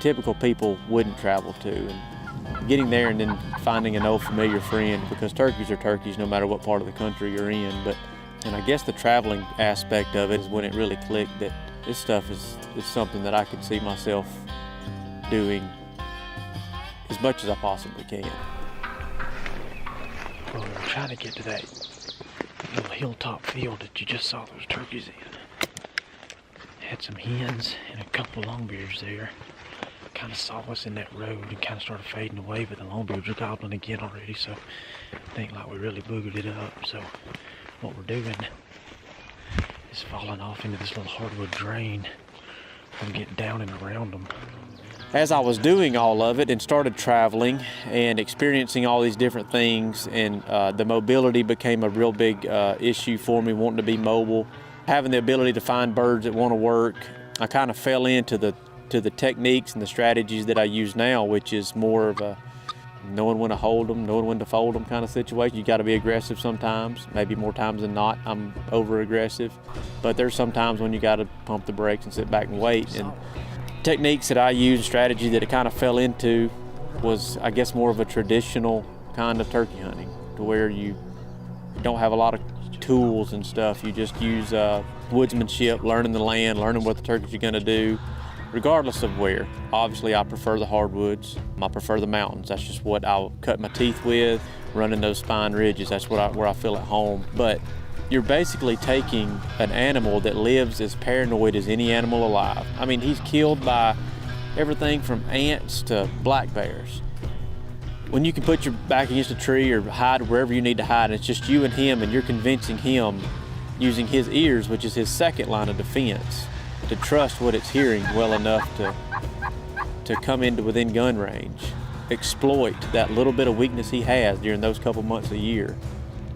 typical people wouldn't travel to, and getting there and then finding an old familiar friend, because turkeys are turkeys no matter what part of the country you're in. And I guess the traveling aspect of it is when it really clicked that this stuff is something that I could see myself doing as much as I possibly can. Well, we were trying to get to that little hilltop field that you just saw those turkeys in. Had some hens and a couple of longbeards there. Kind of saw us in that road and kind of started fading away, but the longbeards are gobbling again already, so I think like we really boogered it up. So what we're doing is falling off into this little hardwood drain and getting down and around them. As I was doing all of it and started traveling and experiencing all these different things, and the mobility became a real big issue for me, wanting to be mobile, having the ability to find birds that want to work, I kind of fell into the techniques and the strategies that I use now, which is more of a knowing when to hold them, knowing when to fold them kind of situation. You got to be aggressive sometimes, maybe more times than not I'm over aggressive, but there's some times when you got to pump the brakes and sit back and wait. And techniques that I use, strategy that it kind of fell into, was I guess more of a traditional kind of turkey hunting, to where you don't have a lot of tools and stuff. You just use woodsmanship, learning the land, learning what the turkeys are going to do, regardless of where. Obviously, I prefer the hardwoods. I prefer the mountains. That's just what I'll cut my teeth with, running those spine ridges. That's where I feel at home. But you're basically taking an animal that lives as paranoid as any animal alive. I mean, he's killed by everything from ants to black bears. When you can put your back against a tree or hide wherever you need to hide, and it's just you and him, and you're convincing him using his ears, which is his second line of defense, to trust what it's hearing well enough to come into within gun range, exploit that little bit of weakness he has during those couple months a year.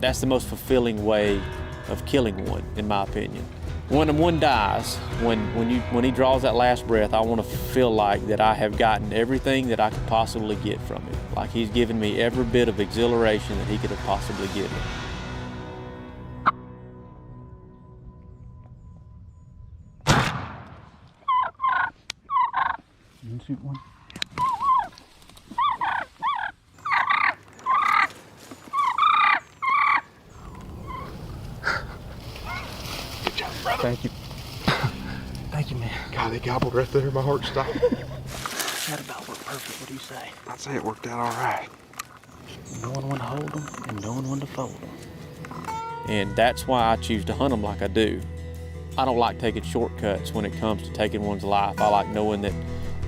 That's the most fulfilling way of killing one, in my opinion. When one dies, when he draws that last breath, I want to feel like that I have gotten everything that I could possibly get from him. Like he's given me every bit of exhilaration that he could have possibly given. You shoot one? Good job, brother. Thank you. Thank you, man. God, they gobbled right there. My heart stopped. That about worked perfect. What do you say? I'd say it worked out all right. Knowing when to hold them and knowing when to fold them. And that's why I choose to hunt them like I do. I don't like taking shortcuts when it comes to taking one's life. I like knowing that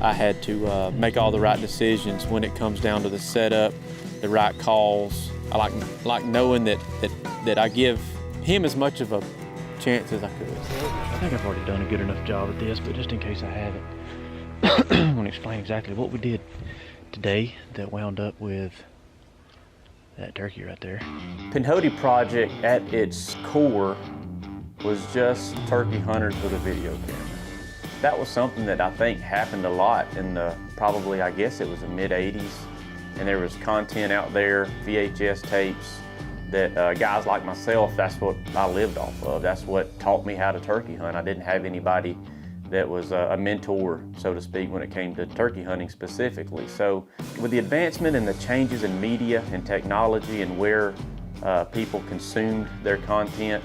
I had to make all the right decisions when it comes down to the setup, the right calls. I like knowing that I give him as much of a chance as I could. I think I've already done a good enough job at this, but just in case I haven't, I want to explain exactly what we did today that wound up with that turkey right there. Pinhoti Project at its core was just turkey hunters with a video camera. That was something that I think happened a lot in the, probably, I guess it was the mid-'80s. And there was content out there, VHS tapes, that guys like myself, that's what I lived off of. That's what taught me how to turkey hunt. I didn't have anybody that was a mentor, so to speak, when it came to turkey hunting specifically. So with the advancement and the changes in media and technology and where people consumed their content,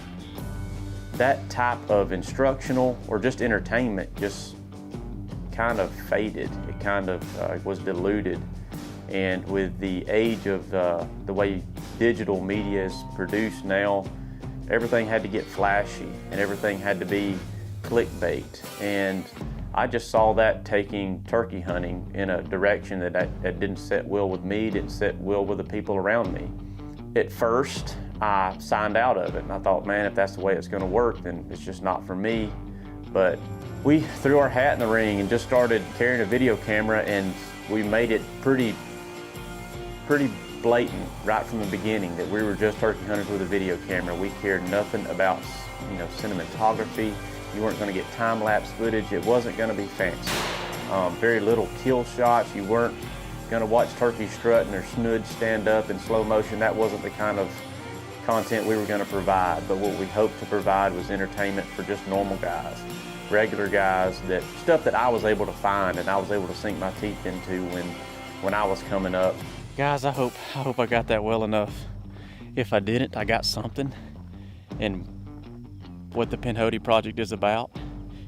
that type of instructional or just entertainment just kind of faded. It kind of was diluted. And with the age of the way digital media is produced now, everything had to get flashy and everything had to be clickbait. And I just saw that taking turkey hunting in a direction that didn't sit well with me, didn't sit well with the people around me. At first, I signed out of it and I thought, man, if that's the way it's gonna work, then it's just not for me. But we threw our hat in the ring and just started carrying a video camera, and we made it pretty blatant right from the beginning that we were just turkey hunters with a video camera. We cared nothing about, cinematography. You weren't going to get time-lapse footage. It wasn't going to be fancy. Very little kill shots. You weren't going to watch turkey strut and their snood stand up in slow motion. That wasn't the kind of content we were going to provide. But what we hoped to provide was entertainment for just normal guys, regular guys, stuff that I was able to find and I was able to sink my teeth into when I was coming up. Guys, I hope I got that well enough. If I didn't, I got something. And what the Pinhoti Project is about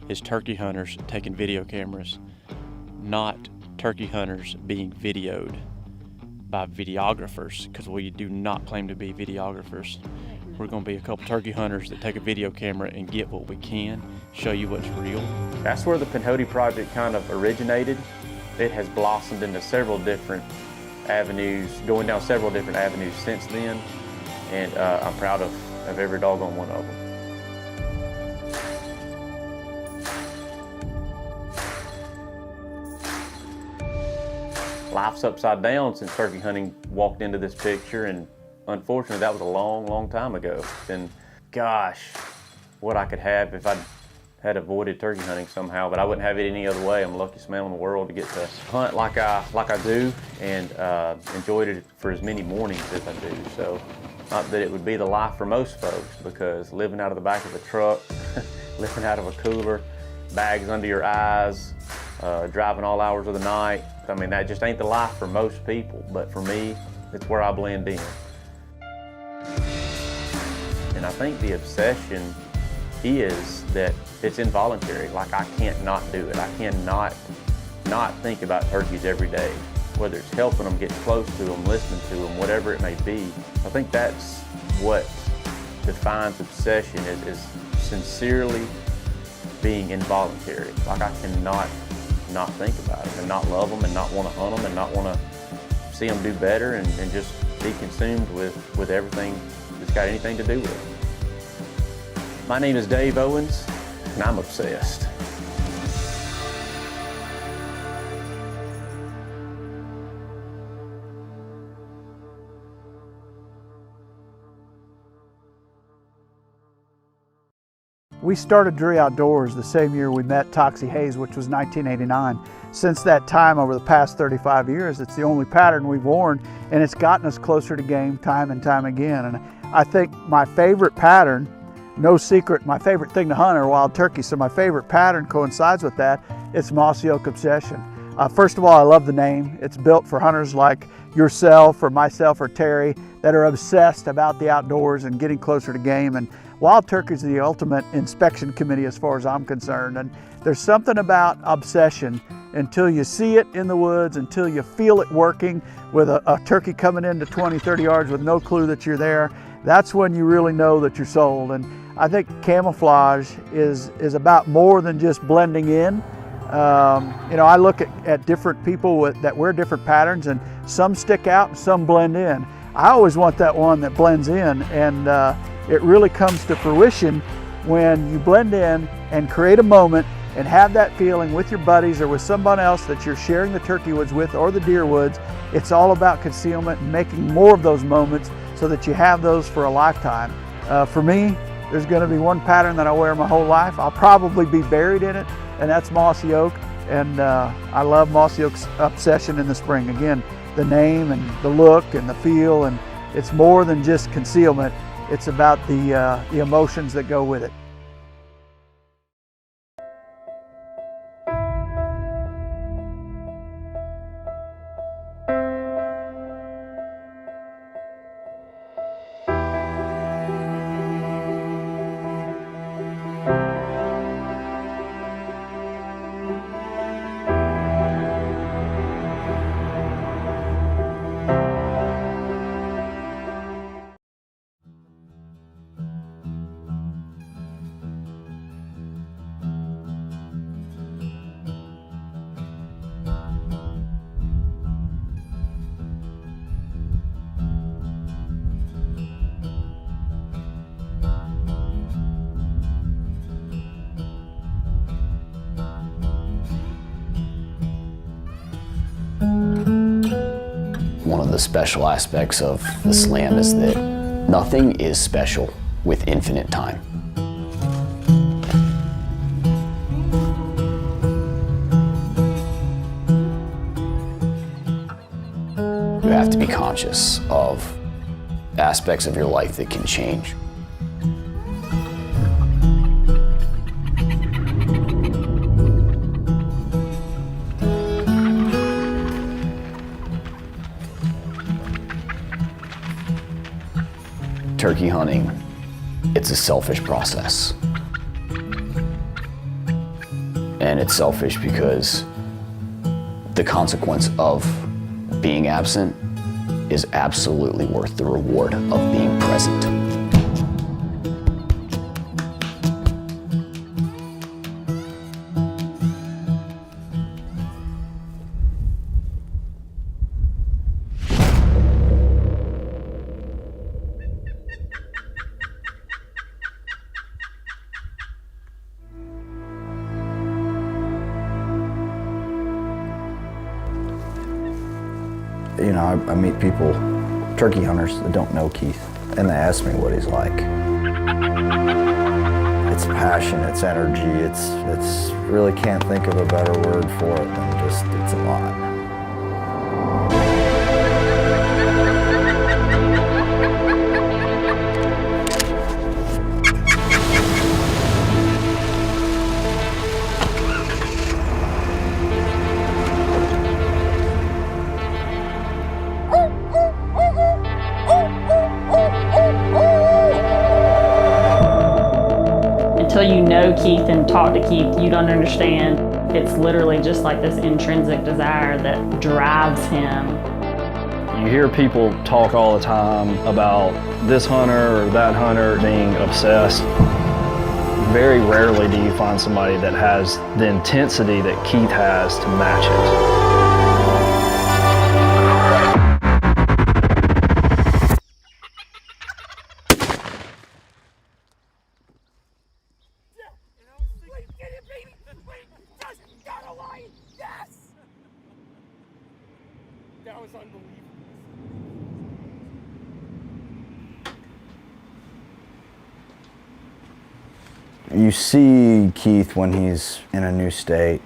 is turkey hunters taking video cameras, not turkey hunters being videoed by videographers, because we do not claim to be videographers. We're going to be a couple turkey hunters that take a video camera and get what we can, show you what's real. That's where the Pinhoti Project kind of originated. It has blossomed into several different avenues, going down several different avenues since then, and I'm proud of every doggone one of them. Life's upside down since turkey hunting walked into this picture, and unfortunately that was a long time ago. And gosh, what I could have if I'd had avoided turkey hunting somehow, but I wouldn't have it any other way. I'm the luckiest man in the world to get to hunt like I do, and enjoyed it for as many mornings as I do. So not that it would be the life for most folks, because living out of the back of a truck, living out of a cooler, bags under your eyes, driving all hours of the night, I mean, that just ain't the life for most people. But for me, it's where I blend in. And I think the obsession is that it's involuntary. Like, I can't not do it. I cannot not think about turkeys every day, whether it's helping them, get close to them, listening to them, whatever it may be. I think that's what defines obsession, is sincerely being involuntary. Like, I cannot not think about it and not love them and not want to hunt them and not want to see them do better and just be consumed with everything that's got anything to do with it. My name is Dave Owens, and I'm obsessed. We started Drury Outdoors the same year we met Toxie Hayes, which was 1989. Since that time, over the past 35 years, it's the only pattern we've worn, and it's gotten us closer to game time and time again. And I think my favorite pattern, no secret, my favorite thing to hunt are wild turkeys, so my favorite pattern coincides with that. It's Mossy Oak Obsession. First of all, I love the name. It's built for hunters like yourself or myself or Terry that are obsessed about the outdoors and getting closer to game. And wild turkeys are the ultimate inspection committee as far as I'm concerned. And there's something about obsession until you see it in the woods, until you feel it working with a turkey coming into 20, 30 yards with no clue that you're there. That's when you really know that you're sold. And I think camouflage is about more than just blending in. I look at different people that wear different patterns, and some stick out and some blend in. I always want that one that blends in, and it really comes to fruition when you blend in and create a moment and have that feeling with your buddies or with someone else that you're sharing the turkey woods with or the deer woods. It's all about concealment and making more of those moments so that you have those for a lifetime. For me, There's going to be one pattern that I wear my whole life. I'll probably be buried in it, and that's Mossy Oak. And I love Mossy Oak's obsession in the spring. Again, the name and the look and the feel, and it's more than just concealment. It's about the emotions that go with it. One of the special aspects of the Slam is that nothing is special with infinite time. You have to be conscious of aspects of your life that can change. Turkey hunting, it's a selfish process. And it's selfish because the consequence of being absent is absolutely worth the reward of being present. You know, I meet people, turkey hunters, that don't know Keith, and they ask me what he's like. It's passion, it's energy, it's really can't think of a better word for it than just, it's a lot. Until you know Keith and talk to Keith, you don't understand. It's literally just like this intrinsic desire that drives him. You hear people talk all the time about this hunter or that hunter being obsessed. Very rarely do you find somebody that has the intensity that Keith has to match it. That was unbelievable. You see Keith when he's in a new state.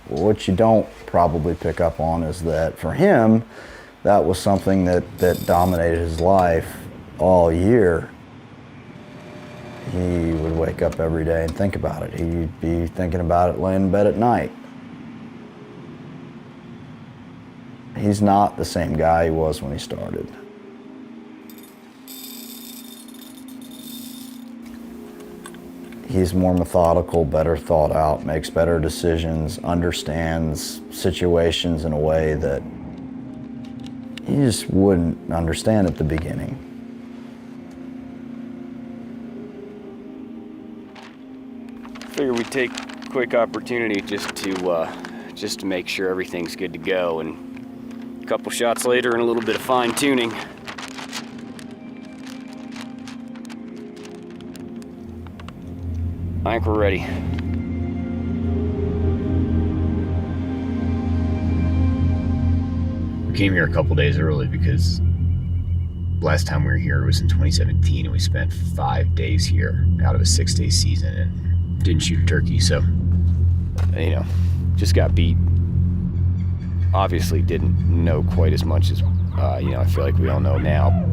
What you don't probably pick up on is that for him, that was something that dominated his life all year. He would wake up every day and think about it. He'd be thinking about it laying in bed at night. He's not the same guy he was when he started. He's more methodical, better thought out, makes better decisions, understands situations in a way that you just wouldn't understand at the beginning. Figure we take a quick opportunity just to make sure everything's good to go, and a couple shots later and a little bit of fine tuning. I think we're ready. We came here a couple days early because Last time we were here was in 2017, and we spent 5 days here out of a 6-day season and didn't shoot a turkey, so, You know, just got beat. Obviously didn't know quite as much as, you know, I feel like we all know now.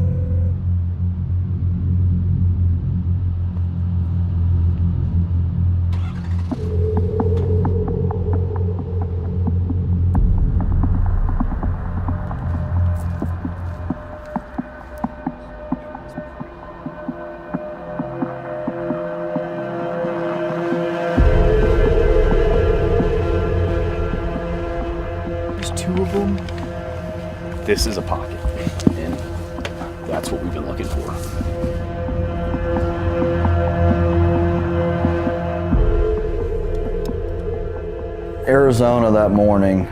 This is a pocket, and that's what we've been looking for. Arizona that morning,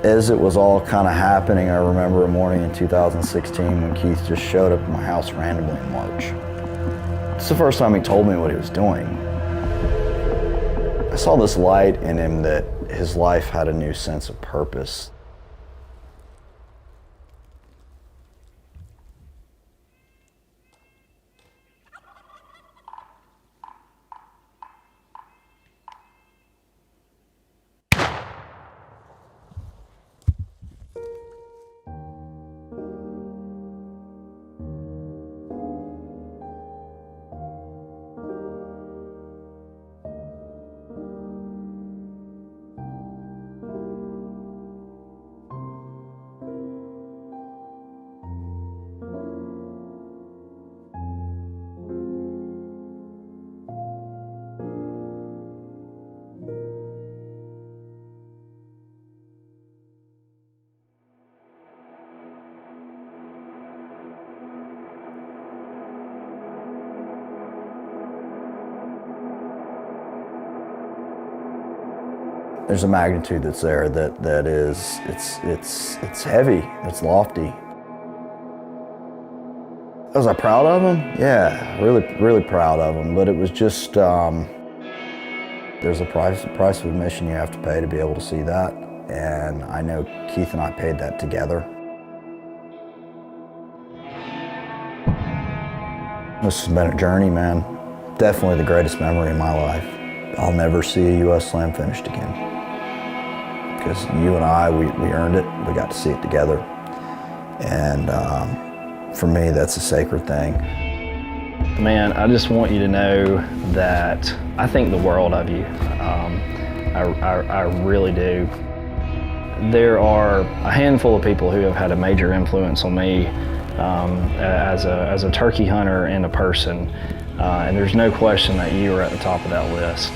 as it was all kind of happening, I remember a morning in 2016 when Keith just showed up at my house randomly in March. It's the first time he told me what he was doing. I saw this light in him that his life had a new sense of purpose. There's a magnitude that's there that is, it's heavy, it's lofty. Was I proud of him? Yeah, really proud of him, but it was just, there's a price of admission you have to pay to be able to see that, and I know Keith and I paid that together. This has been a journey, man. Definitely the greatest memory of my life. I'll never see a U.S. Slam finished again. Because you and I, we earned it. We got to see it together. And for me, that's a sacred thing. Man, I just want you to know that I think the world of you. I really do. There are a handful of people who have had a major influence on me as a turkey hunter and a person. And there's no question that you are at the top of that list.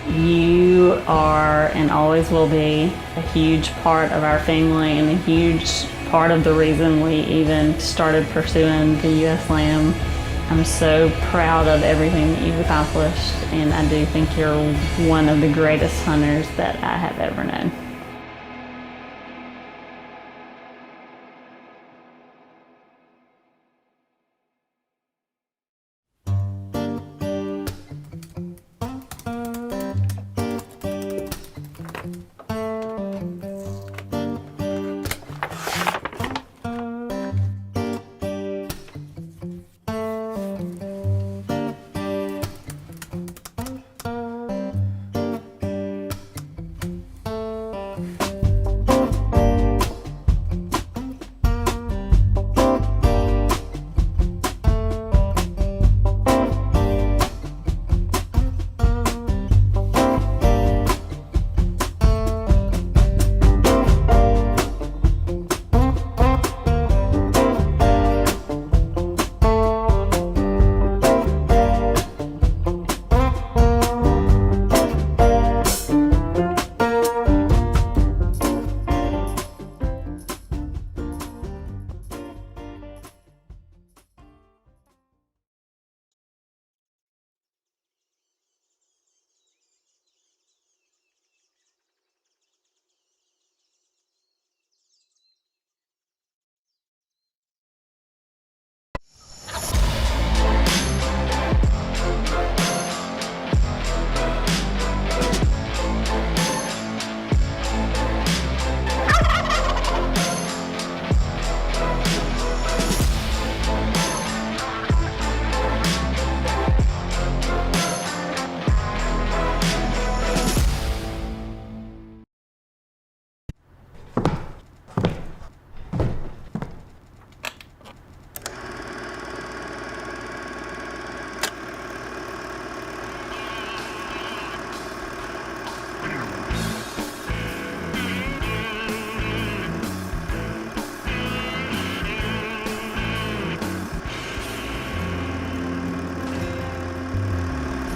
You are and always will be a huge part of our family and a huge part of the reason we even started pursuing the U.S. Slam. I'm so proud of everything that you've accomplished, and I do think you're one of the greatest hunters that I have ever known.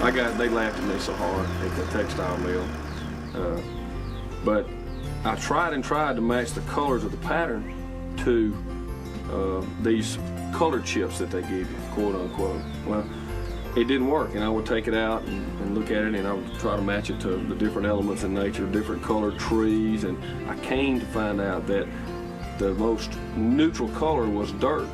They laughed at me so hard at the textile mill. But I tried to match the colors of the pattern to these color chips that they give you, quote unquote. Well, it didn't work, and I would take it out and look at it, and I would try to match it to the different elements in nature, different colored trees, and I came to find out that the most neutral color was dirt.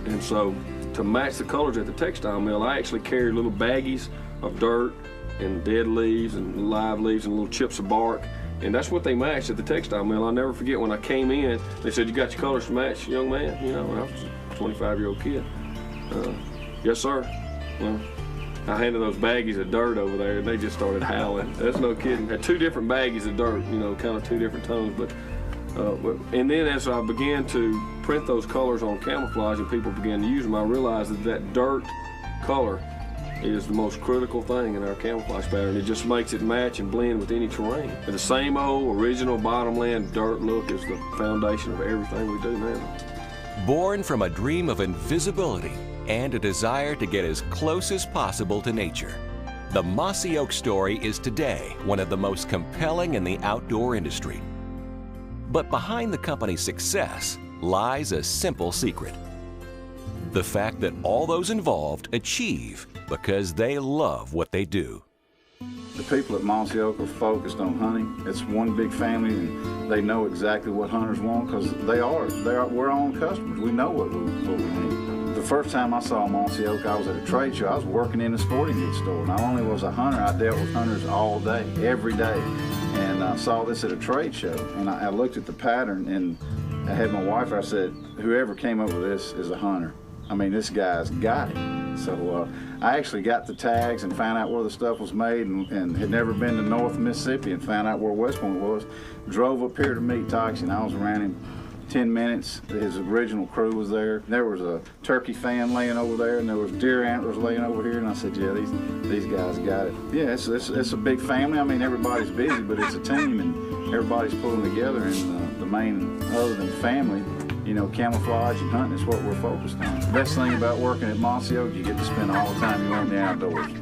And so to match the colors at the textile mill, I actually carried little baggies of dirt and dead leaves and live leaves and little chips of bark. And that's what they matched at the textile mill. I'll never forget when I came in, they said, "You got your colors to match, young man?" You know, and I was a 25-year-old kid. Yes, sir. Well, I handed those baggies of dirt over there, and they just started howling. That's no kidding. Had 2 different baggies of dirt, you know, kind of 2 different tones. But and then as I began to print those colors on camouflage and people began to use them, I realized that dirt color is the most critical thing in our camouflage pattern. It just makes it match and blend with any terrain. And the same old original bottomland dirt look is the foundation of everything we do now. Born from a dream of invisibility and a desire to get as close as possible to nature, the Mossy Oak story is today one of the most compelling in the outdoor industry. But behind the company's success lies a simple secret. The fact that all those involved achieve because they love what they do. The people at Mossy Oak are focused on hunting. It's one big family, and they know exactly what hunters want because we're our own customers. We know what we need. The first time I saw Mossy Oak, I was at a trade show. I was working in a sporting goods store. Not only was I a hunter, I dealt with hunters all day, every day. And I saw this at a trade show, and I looked at the pattern, and I had my wife, I said, whoever came up with this is a hunter. I mean, this guy's got it. So I actually got the tags and found out where the stuff was made, and had never been to North Mississippi and found out where West Point was. Drove up here to meet Toxie, and I was around him 10 minutes. His original crew was there. There was a turkey fan laying over there, and there was deer antlers laying over here, and I said, yeah, these guys got it. Yeah, it's a big family. I mean, everybody's busy, but it's a team, and everybody's pulling together, and the main, other than family, you know, camouflage and hunting is what we're focused on. The best thing about working at Mossy Oak, you get to spend all the time you want in the outdoors.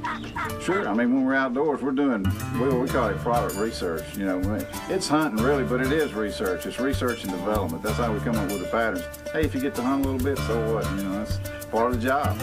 Sure, I mean, when we're outdoors, we're doing, we call it product research. You know, it's hunting really, but it is research. It's research and development. That's how we come up with the patterns. Hey, if you get to hunt a little bit, so what? You know, that's part of the job.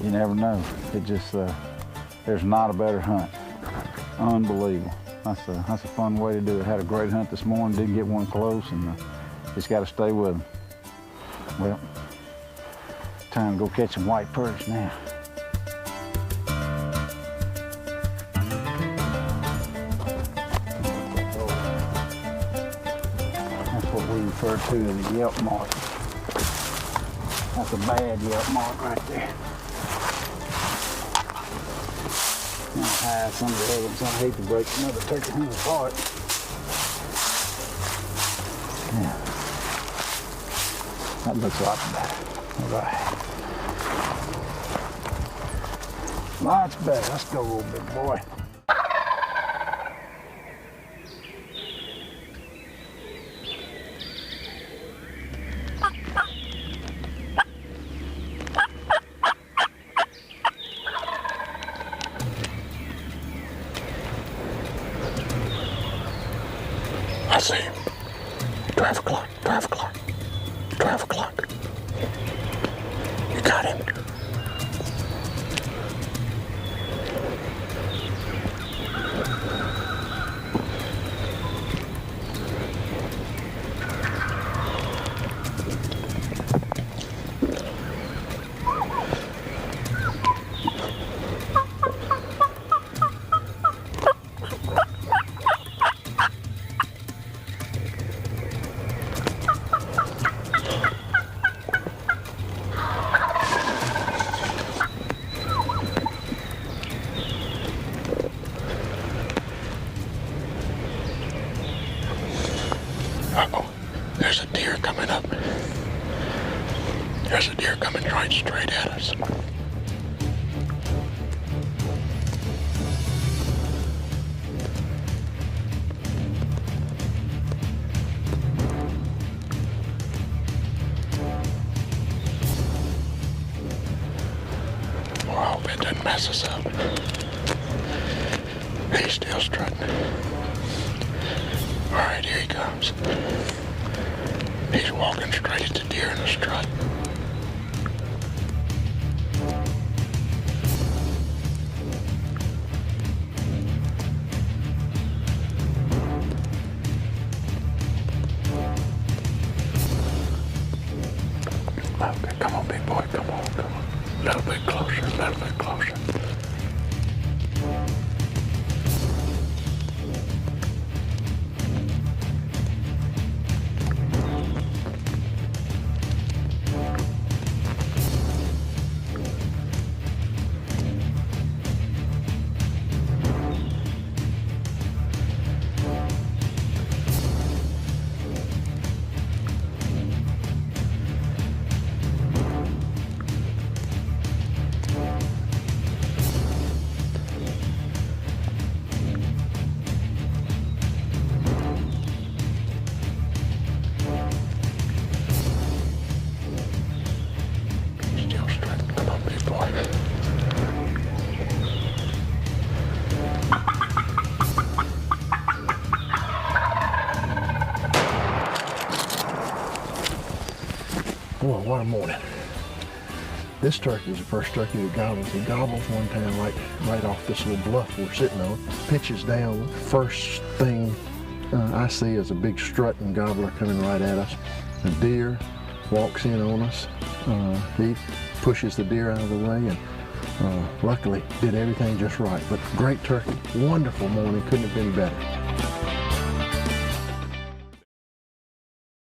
You never know. It just, there's not a better hunt. Unbelievable. That's a fun way to do it. Had a great hunt this morning, didn't get one close, and just got to stay with them. Well, time to go catch some white perch now. That's what we refer to as a yelp mark. That's a bad yelp mark right there. I'll hide some of the evidence. I hate to break another turkey hunter's heart. Yeah. That looks a lot better. All right. Lots better. Let's go, little big boy. I see him. 12 o'clock, 12 o'clock, 12 o'clock. You got him. Uh-oh, there's a deer coming up. There's a deer coming right straight at us. Well, I hope it doesn't mess us up. He's still strutting. All right, here he comes. He's walking straight at the deer in the strut. Okay, come on, big boy, come on, come on. A little bit closer, a little bit closer. Still strutting, come on, big boy. Boy, what a morning. This turkey is the first turkey that gobbles. He gobbles one time right off this little bluff we're sitting on. Pitches down. First thing I see is a big strutting gobbler coming right at us. A deer walks in on us. He pushes the deer out of the way and luckily did everything just right. But great turkey, wonderful morning, couldn't have been better.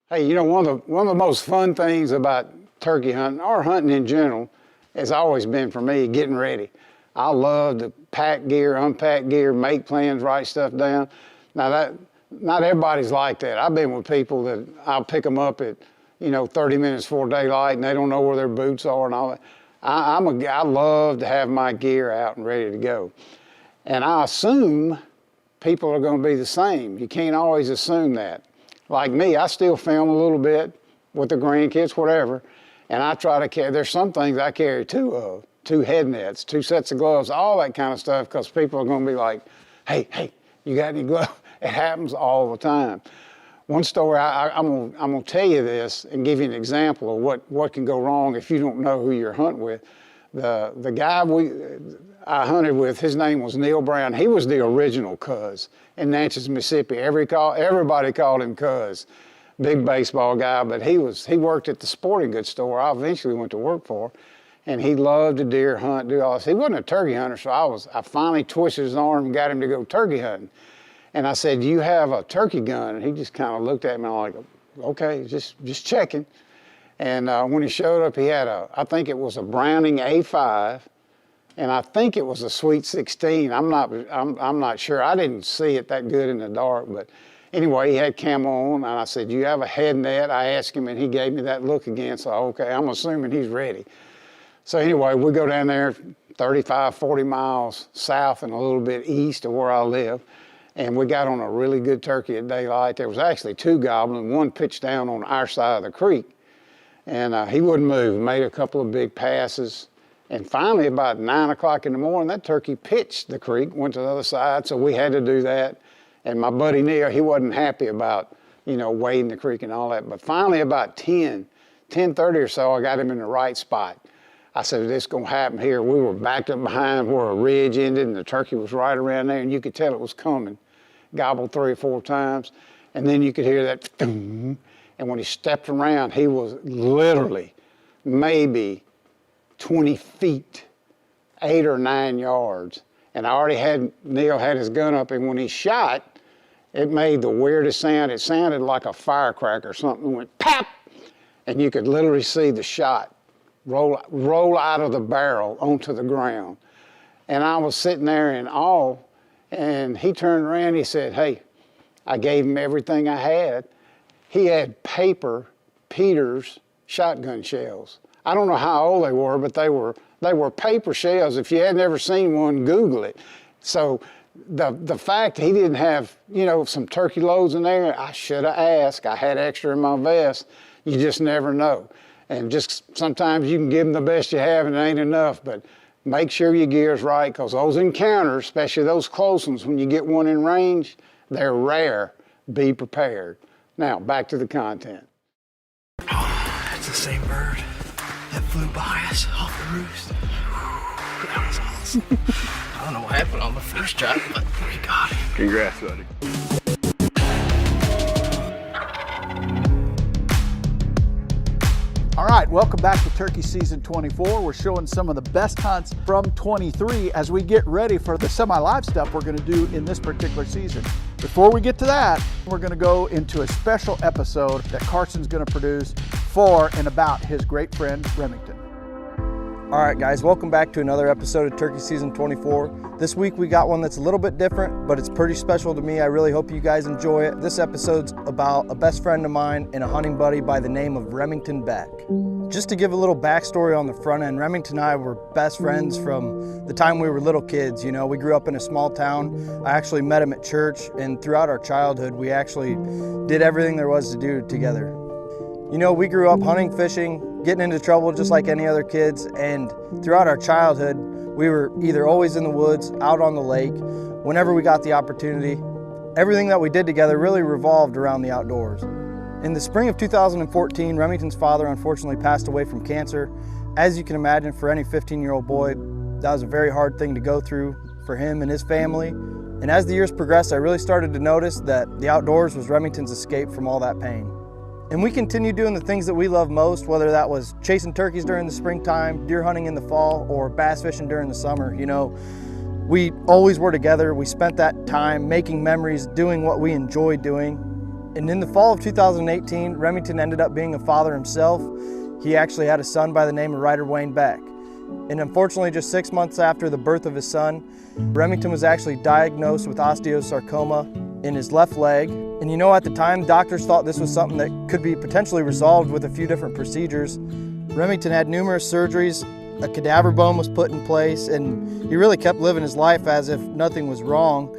Hey, you know, one of the most fun things about turkey hunting, or hunting in general, has always been for me getting ready. I love to pack gear, unpack gear, make plans, write stuff down. Now not everybody's like that. I've been with people that I'll pick them up at, 30 minutes before daylight and they don't know where their boots are and all that. I love to have my gear out and ready to go. And I assume people are going to be the same. You can't always assume that. Like me, I still film a little bit with the grandkids, whatever, and I try to carry, there's some things I carry two head nets, 2 sets of gloves, all that kind of stuff, because people are going to be like, hey, you got any gloves? It happens all the time. One story, I'm gonna tell you this and give you an example of what can go wrong if you don't know who you're hunting with. The guy I hunted with, his name was Neil Brown. He was the original Cuz in Natchez, Mississippi. Everybody called him Cuz. Big baseball guy, but he worked at the sporting goods store I eventually went to work for, and he loved to deer hunt, do all this. He wasn't a turkey hunter, so I finally twisted his arm and got him to go turkey hunting. And I said, "Do you have a turkey gun?" And he just kind of looked at me like, "Okay, just checking." And when he showed up, he had I think it was a Browning A5, and I think it was a Sweet 16. I'm not sure. I didn't see it that good in the dark, but anyway, he had camo on, and I said, "Do you have a head net?" I asked him, and he gave me that look again. So okay, I'm assuming he's ready. So anyway, we go down there 35, 40 miles south and a little bit east of where I live. And we got on a really good turkey at daylight. There was actually 2 gobbling. One pitched down on our side of the creek. And he wouldn't move, made a couple of big passes. And finally, about 9 o'clock in the morning, that turkey pitched the creek, went to the other side. So we had to do that. And my buddy Neil, he wasn't happy about, you know, wading the creek and all that. But finally about 10:30 or so, I got him in the right spot. I said, this is gonna happen here. We were backed up behind where a ridge ended and the turkey was right around there and you could tell it was coming. Gobbled 3 or 4 times. And then you could hear that, and when he stepped around, he was literally maybe 20 feet, 8 or 9 yards. And I already had, Neil had his gun up, and when he shot, it made the weirdest sound. It sounded like a firecracker or something. It went pop, and you could literally see the shot roll out of the barrel onto the ground. And I was sitting there in awe, and he turned around and he said, hey, I gave him everything I had. He had paper Peters shotgun shells. I don't know how old they were, but they were paper shells. If you had never seen one, Google it. So the fact he didn't have, you know, some turkey loads in there, I should have asked. I had extra in my vest. You just never know. And just sometimes you can give them the best you have and it ain't enough, but make sure your gear's right, because those encounters, especially those close ones, when you get one in range, they're rare. Be prepared. Now, back to the content. Oh, it's the same bird that flew by us off the roost. Whew, that was awesome. I don't know what happened on the first shot, but we got him. Congrats, buddy. All right, welcome back to Turkey Season 24. We're showing some of the best hunts from 23 as we get ready for the semi-live stuff we're gonna do in this particular season. Before we get to that, we're gonna go into a special episode that Carson's gonna produce for and about his great friend, Remington. All right, guys, welcome back to another episode of Turkey Season 24. This week we got one that's a little bit different, but it's pretty special to me. I really hope you guys enjoy it. This episode's about a best friend of mine and a hunting buddy by the name of Remington Beck. Just to give a little backstory on the front end, Remington and I were best friends from the time we were little kids. You know, we grew up in a small town. I actually met him at church, and throughout our childhood, we actually did everything there was to do together. You know, we grew up hunting, fishing, getting into trouble just like any other kids, and throughout our childhood, we were either always in the woods, out on the lake, whenever we got the opportunity. Everything that we did together really revolved around the outdoors. In the spring of 2014, Remington's father unfortunately passed away from cancer. As you can imagine, for any 15-year-old boy, that was a very hard thing to go through for him and his family. And as the years progressed, I really started to notice that the outdoors was Remington's escape from all that pain. And we continued doing the things that we love most, whether that was chasing turkeys during the springtime, deer hunting in the fall, or bass fishing during the summer. You know, we always were together. We spent that time making memories, doing what we enjoyed doing. And in the fall of 2018, Remington ended up being a father himself. He actually had a son by the name of Ryder Wayne Beck. And unfortunately, just 6 months after the birth of his son, Remington was actually diagnosed with osteosarcoma in his left leg. And you know, at the time, doctors thought this was something that could be potentially resolved with a few different procedures. Remington had numerous surgeries, a cadaver bone was put in place, and he really kept living his life as if nothing was wrong.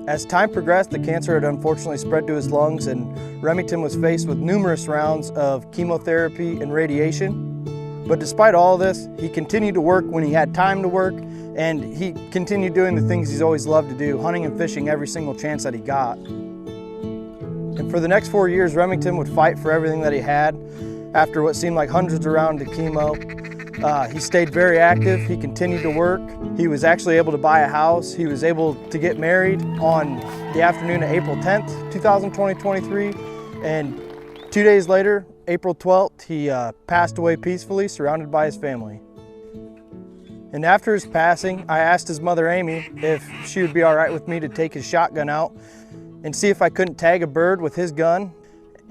As time progressed, the cancer had unfortunately spread to his lungs, and Remington was faced with numerous rounds of chemotherapy and radiation. But despite all of this, he continued to work when he had time to work, and he continued doing the things he's always loved to do, hunting and fishing every single chance that he got. And for the next 4 years, Remington would fight for everything that he had. After what seemed like hundreds of rounds of chemo, he stayed very active. He continued to work. He was actually able to buy a house. He was able to get married on the afternoon of April 10th, 2023. And 2 days later, April 12th, he passed away peacefully, surrounded by his family. And after his passing, I asked his mother, Amy, if she would be all right with me to take his shotgun out and see if I couldn't tag a bird with his gun.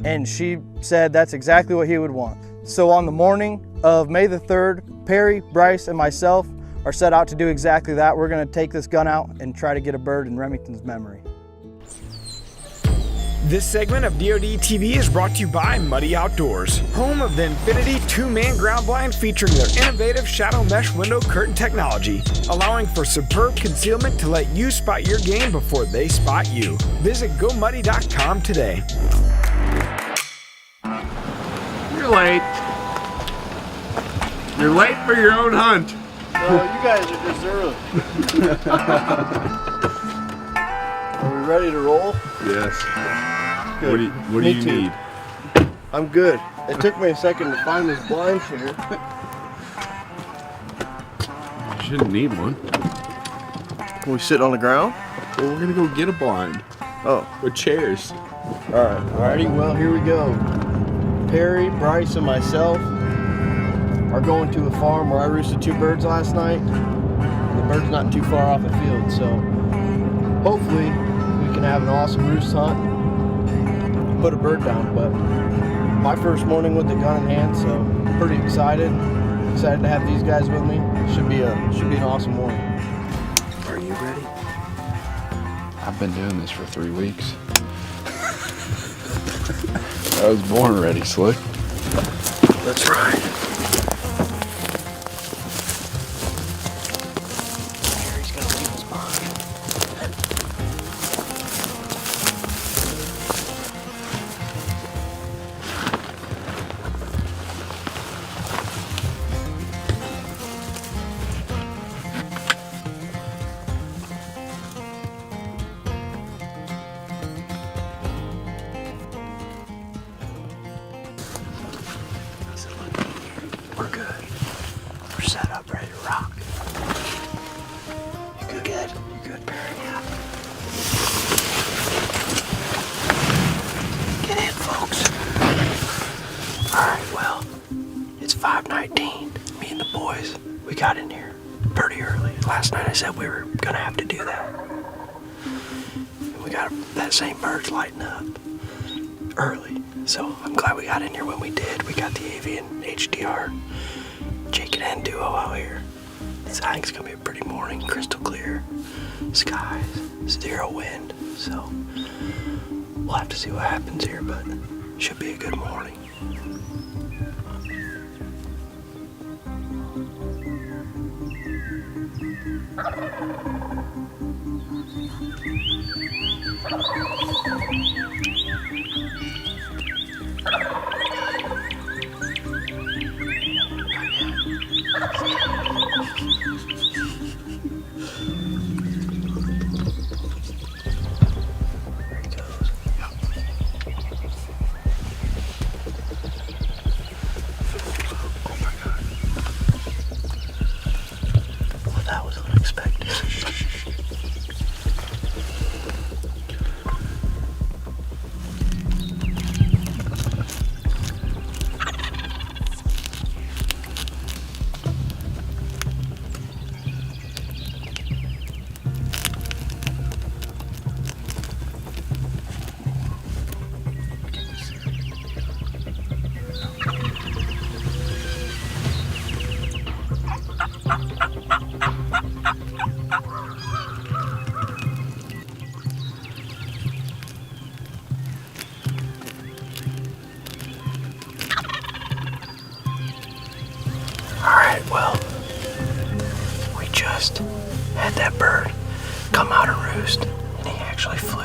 And she said that's exactly what he would want. So on the morning of May the 3rd, Perry, Bryce, and myself are set out to do exactly that. We're gonna take this gun out and try to get a bird in Remington's memory. This segment of DoD TV is brought to you by Muddy Outdoors, home of the Infinity 2-man ground blind featuring their innovative shadow mesh window curtain technology, allowing for superb concealment to let you spot your game before they spot you. Visit GoMuddy.com today. You're late. You're late for your own hunt. No, you guys are just early. Are we ready to roll? Yes. Good. What do you need? I'm good. It took me a second to find these blinds here. You shouldn't need one. Can we sit on the ground? Well, we're gonna go get a blind. Oh. With chairs. Alright. Alrighty, well, here we go. Perry, Bryce, and myself are going to a farm where I roosted 2 birds last night. The bird's not too far off the field, so hopefully we can have an awesome roost hunt. Put a bird down, but my first morning with the gun in hand, so pretty excited. Excited to have these guys with me. Should be an awesome morning. Are you ready? I've been doing this for 3 weeks. I was born ready, Slick. That's right. We're good. We're set up, ready to rock. You good? You good, Barry? Yeah. Get in, folks. Alright, well, it's 5:19. Me and the boys, we got in here pretty early. Last night I said we were gonna have to do that. And we got that same bird's lighting up early. So I'm glad we got in here when we did. We got the avian HDR Jake and duo out here. I think it's gonna be a pretty morning, crystal clear skies, 0 wind. So we'll have to see what happens here, but should be a good morning. Alright, well, we just had that bird come out of roost, and he actually flew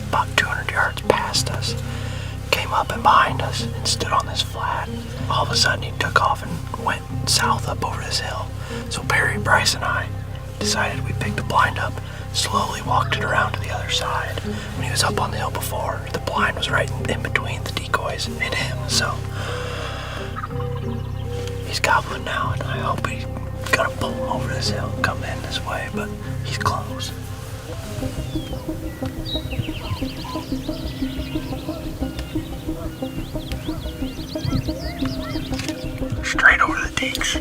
about 200 yards past us, came up and behind us, and stood on this flat. All of a sudden, he took off and went south up over this hill. So Perry, Bryce, and I decided we'd pick the blind up, slowly walked it around to the other side. When he was up on the hill before, the blind was right in between the decoys and him, so he's gobbling now, and I hope he's gonna pull him over this hill and come in this way, but he's close. Straight over the deeks.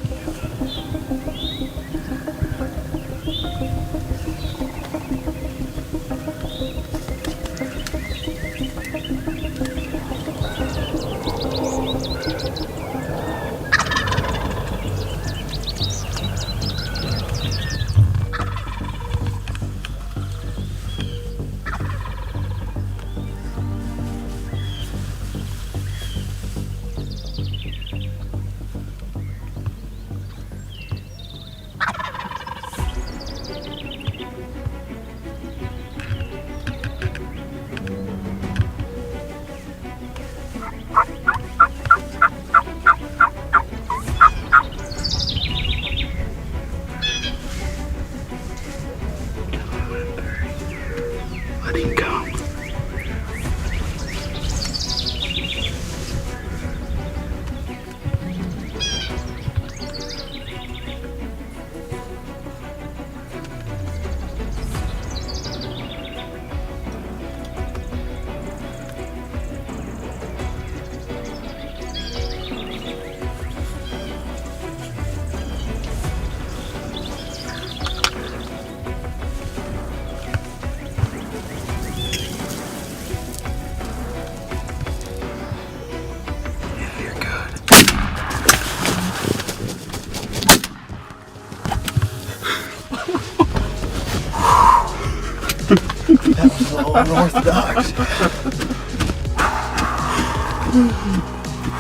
Unorthodox.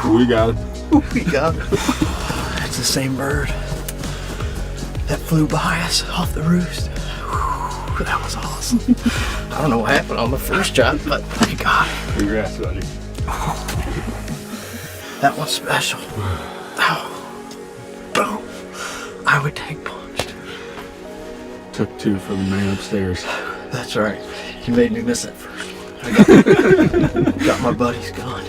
We got it. We got it. That's the same bird that flew by us off the roost. Whew, that was awesome. I don't know what happened on the first shot, but we got it. Congrats, buddy. That was special. Oh. Boom. I would take punched. Took 2 from the man upstairs. That's right. You made me miss that first one. I got my buddy's gun.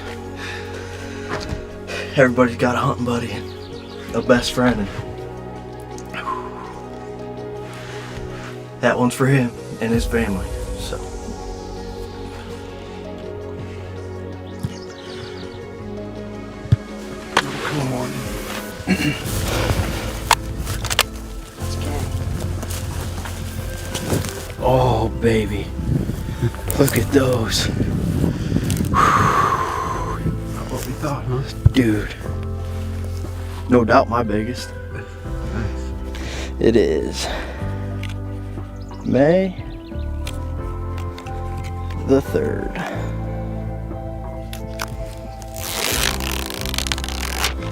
Everybody's got a hunting buddy and a best friend. And that one's for him and his family. So. Come on. Oh, baby. Look at those. Not what we thought, huh? Dude. No doubt my biggest. Nice. It is May the 3rd.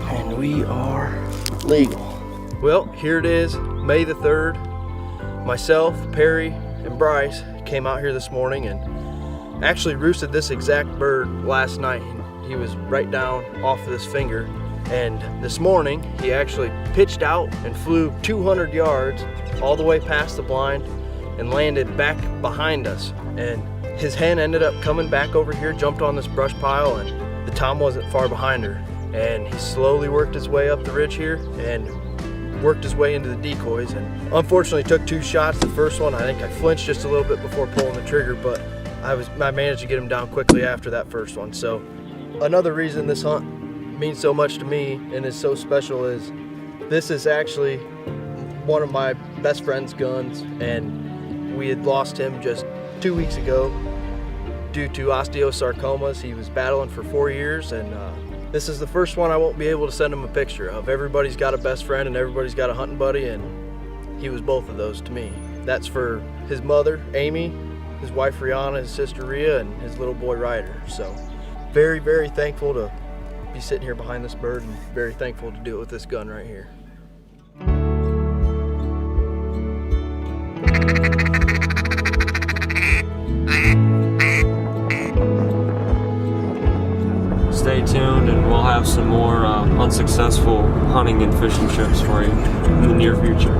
And we are legal. Well, here it is, May the 3rd. Myself, Perry, and Bryce came out here this morning and actually roosted this exact bird last night. He was right down off of this finger. And this morning, he actually pitched out and flew 200 yards all the way past the blind and landed back behind us. And his hen ended up coming back over here, jumped on this brush pile, and the tom wasn't far behind her. And he slowly worked his way up the ridge here and worked his way into the decoys, and unfortunately took 2 shots. The first one, I think I flinched just a little bit before pulling the trigger, but I managed to get him down quickly after that first one. So another reason this hunt means so much to me and is so special is this is actually one of my best friend's guns, and we had lost him just 2 weeks ago due to osteosarcomas. He was battling for 4 years, and this is the first one I won't be able to send him a picture of. Everybody's got a best friend and everybody's got a hunting buddy, and he was both of those to me. That's for his mother, Amy, his wife, Rihanna, his sister, Rhea, and his little boy, Ryder. So very, very thankful to be sitting here behind this bird, and very thankful to do it with this gun right here. Stay tuned and we'll have some more unsuccessful hunting and fishing trips for you in the near future.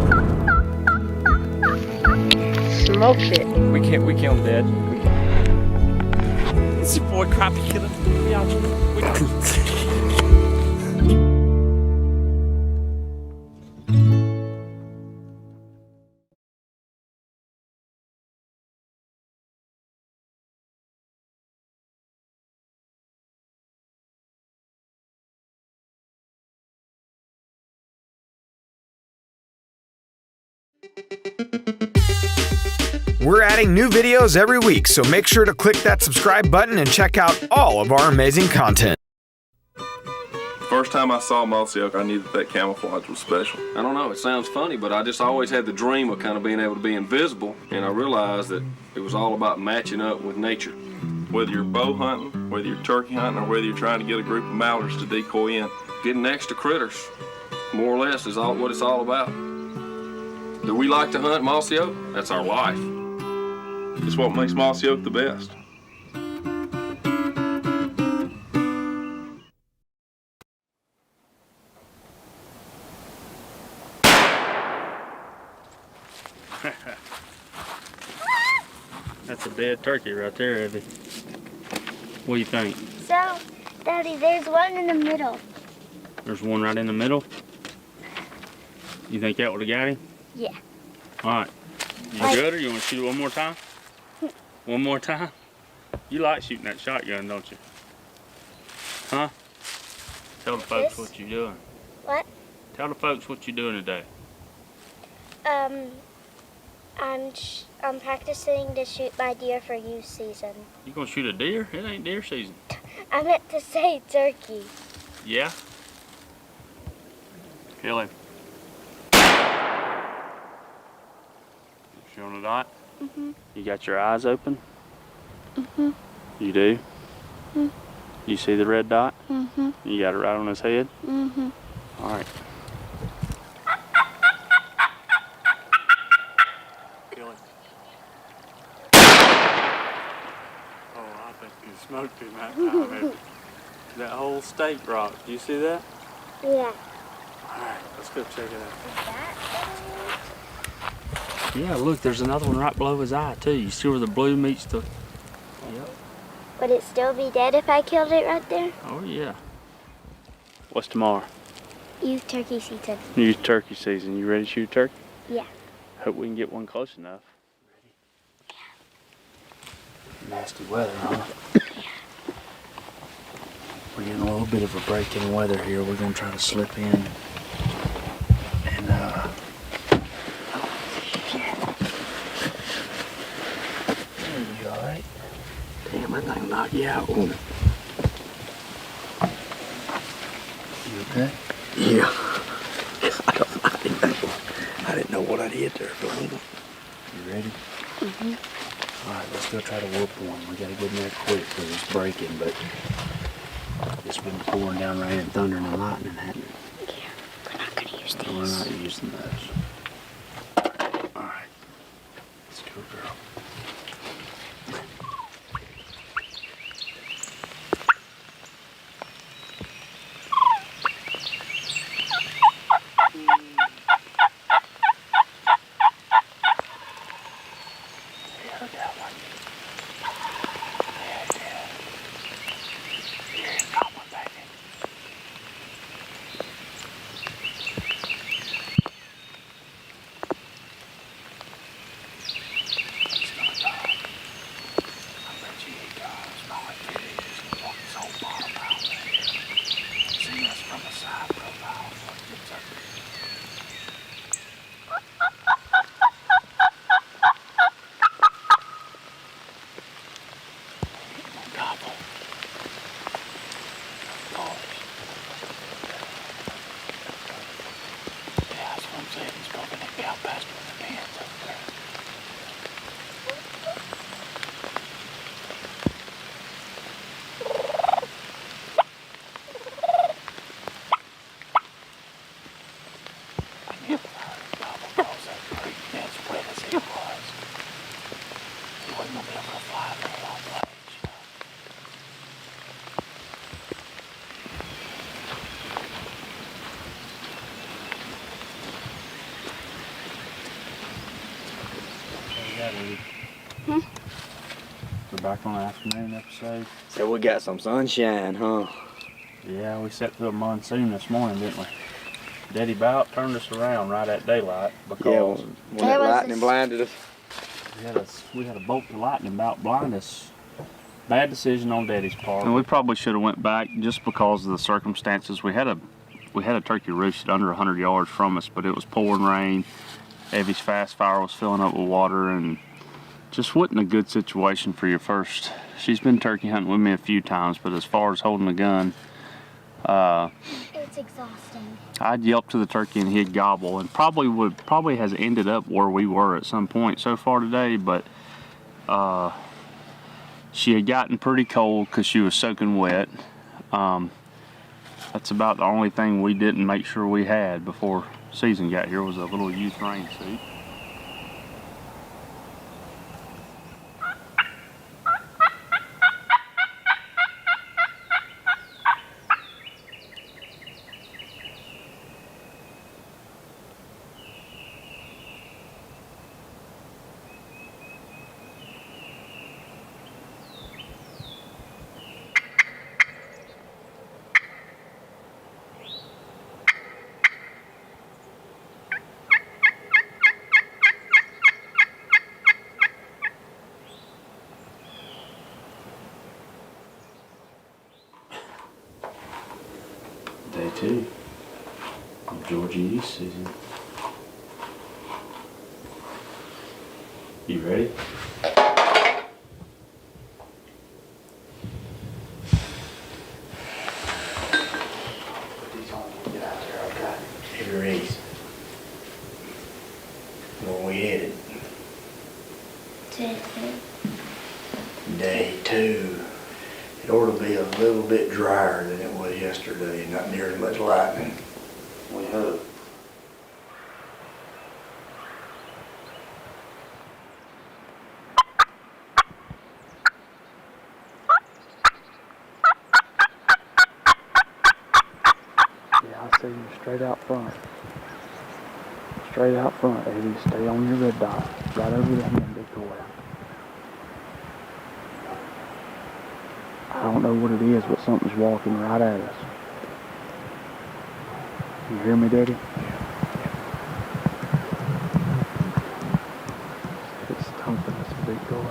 Smoked it. We killed him dead. It's your boy Crappie Killer. We're adding new videos every week, so make sure to click that subscribe button and check out all of our amazing content. First time I saw Mossy Oak, I knew that camouflage was special. I don't know, it sounds funny, but I just always had the dream of kind of being able to be invisible, and I realized that it was all about matching up with nature. Whether you're bow hunting, whether you're turkey hunting, or whether you're trying to get a group of mallards to decoy in, getting next to critters, more or less, is what it's all about. Do we like to hunt Mossy Oak? That's our life. It's what makes Mossy Oak the best. That's a dead turkey right there, Evie. What do you think? So, Daddy, there's one in the middle. There's one right in the middle? You think that would have got him? Yeah. All right. You good, or you want to shoot it one more time? One more time? You like shooting that shotgun, don't you? Huh? Tell the folks what you're doing. What? Tell the folks what you're doing today. I'm practicing to shoot my deer for youth season. You gonna shoot a deer? It ain't deer season. I meant to say turkey. Yeah? Kill him. Showing a dot? Mm-hmm. You got your eyes open? Mhm. You do? Mhm. You see the red dot? Mhm. You got it right on his head? Mhm. All right. Kill him. Oh, I think you smoked him that time. That whole steak rock. Do you see that? Yeah. All right, let's go check it out. Yeah, look, there's another one right below his eye, too. You see where the blue meets the... Yep. Would it still be dead if I killed it right there? Oh, yeah. What's tomorrow? Youth turkey season. Youth turkey season. You ready to shoot a turkey? Yeah. Hope we can get one close enough. Nasty weather, huh? We're getting a little bit of a break in weather here. We're gonna try to slip in and you all right? Damn, that thing knocked you out, won't it? You okay? Yeah. I didn't know what I'd hit there, but You ready? Mhm. All right, let's go try to whoop one. We gotta get in there quick because it's breaking, but it's been pouring down rain and thunder and lightning, hasn't it? Yeah. We're not gonna use these. We're not using those. All right, let's go, girl. Hmm? We're back on the afternoon episode. So we got some sunshine, huh? Yeah, we set through a monsoon this morning, didn't we? Daddy about turned us around right at daylight because when that lightning blinded us. We had a bolt of lightning about blind us. Bad decision on Daddy's part. And we probably should have went back just because of the circumstances. We had a turkey roosted under 100 yards from us, but it was pouring rain. Evie's fast fire was filling up with water, and just wasn't a good situation for your first. She's been turkey hunting with me a few times, but as far as holding a gun, it's exhausting. I'd yelp to the turkey and he'd gobble, and probably has ended up where we were at some point so far today, but she had gotten pretty cold because she was soaking wet. That's about the only thing we didn't make sure we had before season got here was a little youth rain suit. Day 2 of Georgia youth season. You ready? Put these on when we get out there, okay? Here it is. Where we headed? Day 2. Day It ought to be a little bit drier than it was yesterday, and not near as much lightning. We hope. Yeah, I see you straight out front. Straight out front, Eddie. Stay on your red dot. Right over there, big boy. I don't know what it is, but something's walking right at us. You hear me, Daddy? It's thumping us, big boy.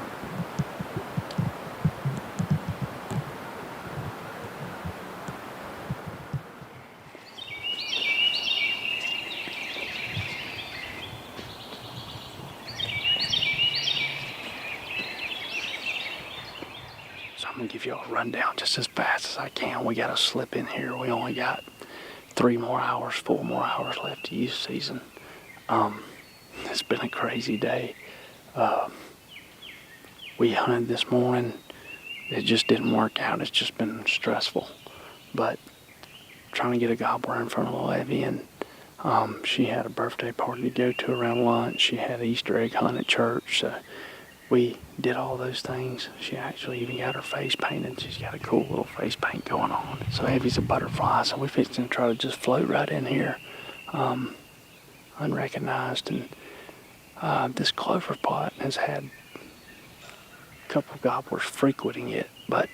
So I'm gonna give you a rundown just as fast as I can. We gotta slip in here. We only got 4 more hours left to use season. It's been a crazy day. We hunted this morning. It just didn't work out. It's just been stressful. But trying to get a gobbler in front of the levee, and she had a birthday party to go to around lunch. She had an Easter egg hunt at church. So we did all those things. She actually even got her face painted. She's got a cool little face paint going on. So Evie's a butterfly, so we're fixing to try to just float right in here, unrecognized. And this clover plot has had a couple gobblers frequenting it, but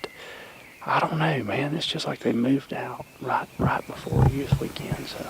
I don't know, man. It's just like they moved out right before youth weekend. So.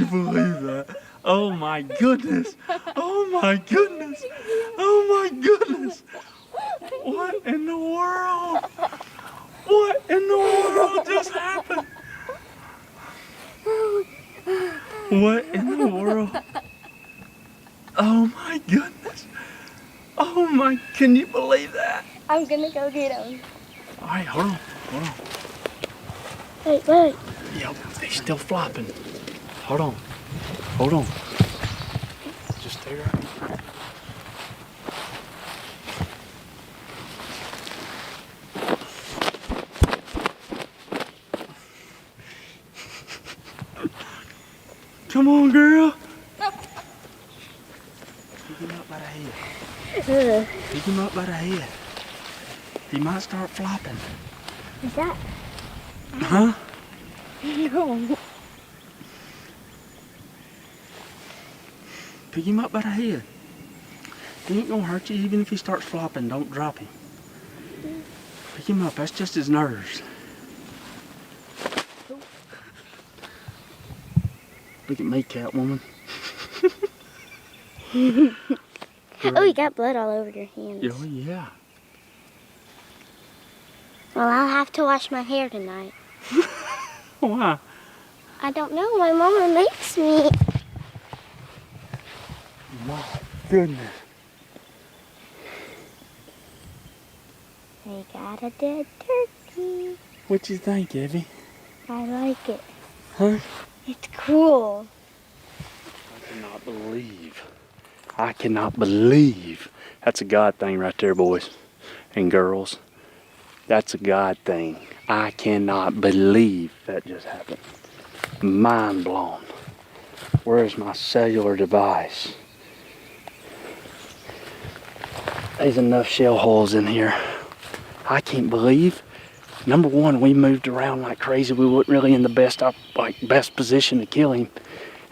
Believe that? Oh my goodness! Oh my goodness! Oh my goodness! What in the world? What in the world just happened? What in the world? Oh my goodness! Oh my! Can you believe that? I'm gonna go get him. All right, hold on, hold on. Wait, wait. Yep, they're still flopping. Hold on. Hold on. Just stay right there. Come on, girl. Pick him up by the head. Pick him up by the head. He might start flopping. Is that? Huh? No. Pick him up by the head. He ain't gonna hurt you even if he starts flopping. Don't drop him. Pick him up. That's just his nerves. Look at me, Catwoman. Oh, you got blood all over your hands. Oh, yeah. Well, I'll have to wash my hair tonight. Why? I don't know. My mama makes me. My goodness. They got a dead turkey. What you think, Evie? I like it. Huh? It's cool. I cannot believe. That's a God thing right there, boys and girls. That's a God thing. I cannot believe that just happened. Mind blown. Where's my cellular device? There's enough shell holes in here. I can't believe. Number one, we moved around like crazy. We weren't really in the best position to kill him.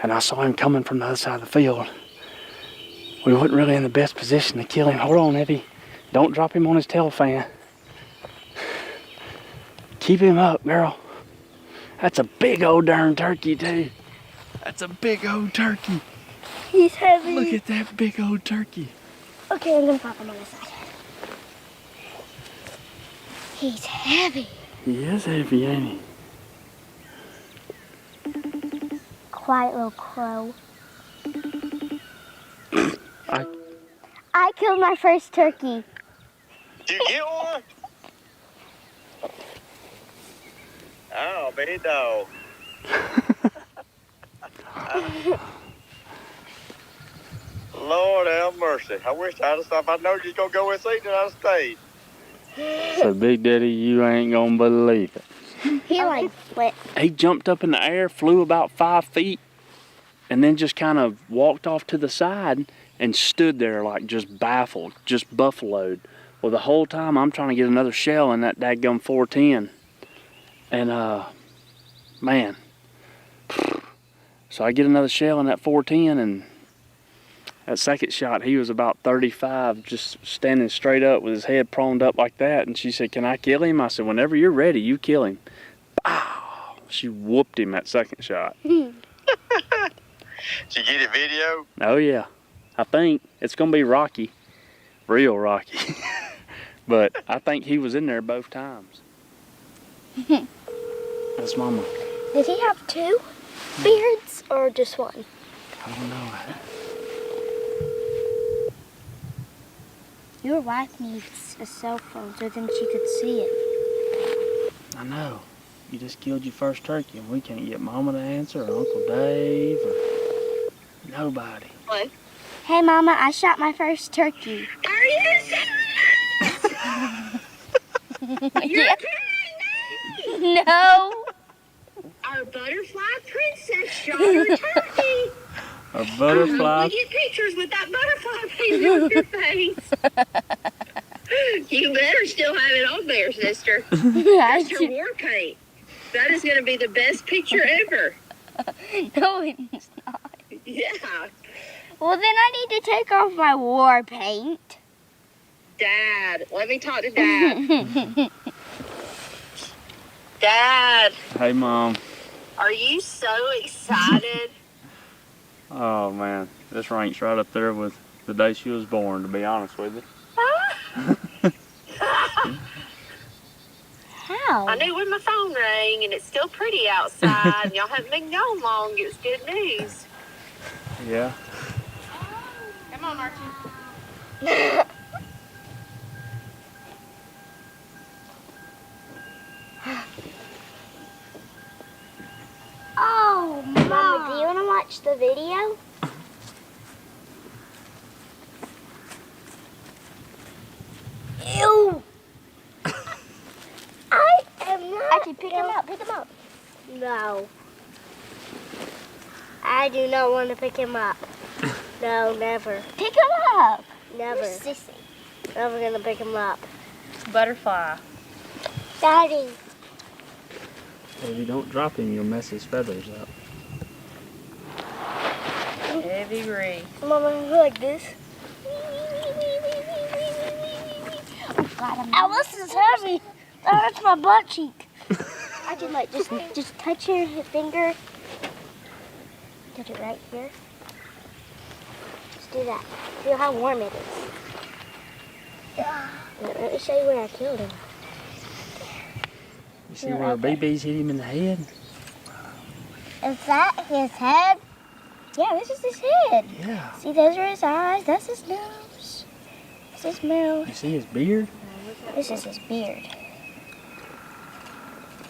And I saw him coming from the other side of the field. We weren't really in the best position to kill him. Hold on, Evie. Don't drop him on his tail fan. Keep him up, girl. That's a big old darn turkey, too. That's a big old turkey. He's heavy. Look at that big old turkey. Okay, I'm gonna pop him on his side. He's heavy. He is heavy, ain't he? Quiet little crow. I I killed my first turkey. Did you get one? Oh, baby dog. Lord have mercy. I wish I'd have stopped. If I know you was going to go this evening, I'd have stayed. So, Big Daddy, you ain't gonna believe it. He like flipped. He jumped up in the air, flew about 5 feet, and then just kind of walked off to the side and stood there like just baffled, just buffaloed. Well, the whole time I'm trying to get another shell in that daggum 410. And, man. So I get another shell in that 410, and that second shot, he was about 35, just standing straight up with his head proned up like that. And she said, "Can I kill him?" I said, "Whenever you're ready, you kill him." Pow! She whooped him that second shot. Did you get a video? Oh, yeah. I think it's going to be rocky. Real rocky. But I think he was in there both times. That's Mama. Did he have 2 beards or just one? I don't know. Your wife needs a cell phone so then she could see it. I know. You just killed your first turkey and we can't get Mama to answer or Uncle Dave or nobody. What? Hey, Mama, I shot my first turkey. Are you serious? You're No. Our butterfly princess shot her turkey. A butterfly. We get pictures with that butterfly paint on your face. You better still have it on there, sister. That's your war paint. That is going to be the best picture ever. No, it's not. Yeah. Well, then I need to take off my war paint. Dad, let me talk to Dad. Dad, Hey, Mom. are you so excited? Oh, man. This ranks right up there with the day she was born, to be honest with you. How? I knew when my phone rang, and it's still pretty outside, and y'all haven't been gone long. It was good news. Yeah. Come on, Archie. Oh, Mama, do you want to watch the video? Ew! I am not. Actually, pick him up. Pick him up. No. I do not want to pick him up. No, never. Pick him up. Never. You're sissy. Never gonna pick him up. Butterfly. Daddy. If you don't drop him, you'll mess his feathers up. Heavy Reese. Mama, like this. Oh, this is heavy. That hurts my butt cheek. I can like just touch your finger. Touch it right here. Just do that. Feel how warm it is. Now, let me show you where I killed him. You see where BB's hit him in the head? Is that his head? Yeah, this is his head. Yeah. See, those are his eyes. That's his nose. That's his mouth. You see his beard? This is his beard.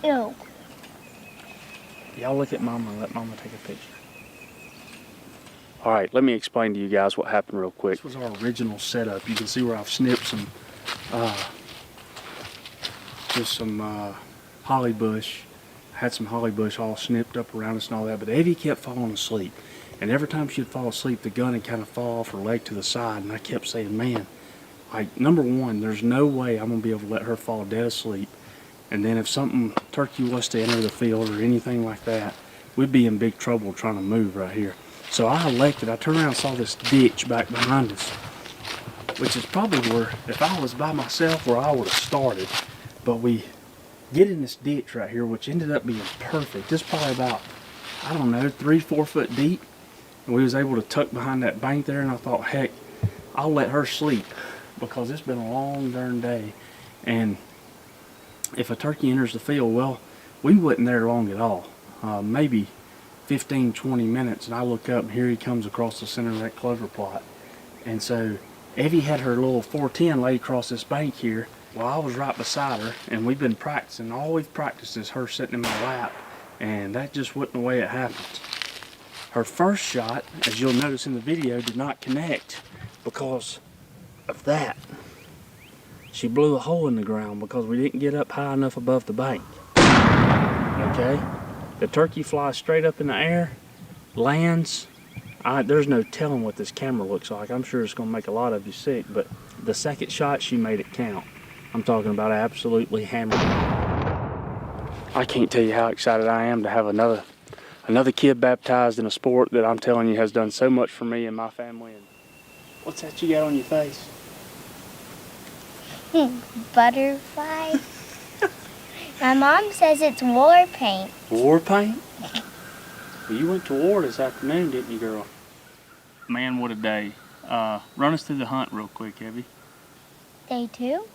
Ew. Y'all look at Mama and let Mama take a picture. All right, let me explain to you guys what happened real quick. This was our original setup. You can see where I've snipped some, just some holly bush. Had some holly bush all snipped up around us and all that, but Evie kept falling asleep. And every time she'd fall asleep, the gun would kind of fall off her leg to the side, and I kept saying, man, like, number one, there's no way I'm gonna be able to let her fall dead asleep. And then if something, turkey was to enter the field or anything like that, we'd be in big trouble trying to move right here. So I turned around and saw this ditch back behind us, which is probably where, if I was by myself, where I would have started. But we get in this ditch right here, which ended up being perfect. It's probably about, I don't know, 3-4 foot deep. And we was able to tuck behind that bank there, and I thought, heck, I'll let her sleep because it's been a long darn day. And if a turkey enters the field, well, we wasn't there long at all. Maybe 15-20 minutes, and I look up and here he comes across the center of that clover plot. And so Evie had her little 410 laid across this bank here. Well, I was right beside her, and we've been practicing. All we've practiced is her sitting in my lap, and that just wasn't the way it happened. Her first shot, as you'll notice in the video, did not connect because of that. She blew a hole in the ground because we didn't get up high enough above the bank. Okay? The turkey flies straight up in the air, lands. There's no telling what this camera looks like. I'm sure it's going to make a lot of you sick, but the second shot, she made it count. I'm talking about absolutely hammered. I can't tell you how excited I am to have another kid baptized in a sport that I'm telling you has done so much for me and my family. And what's that you got on your face? Butterfly. My mom says it's war paint. War paint? Well, you went to war this afternoon, didn't you, girl? Man, what a day. Run us through the hunt real quick, Evie. Day 2?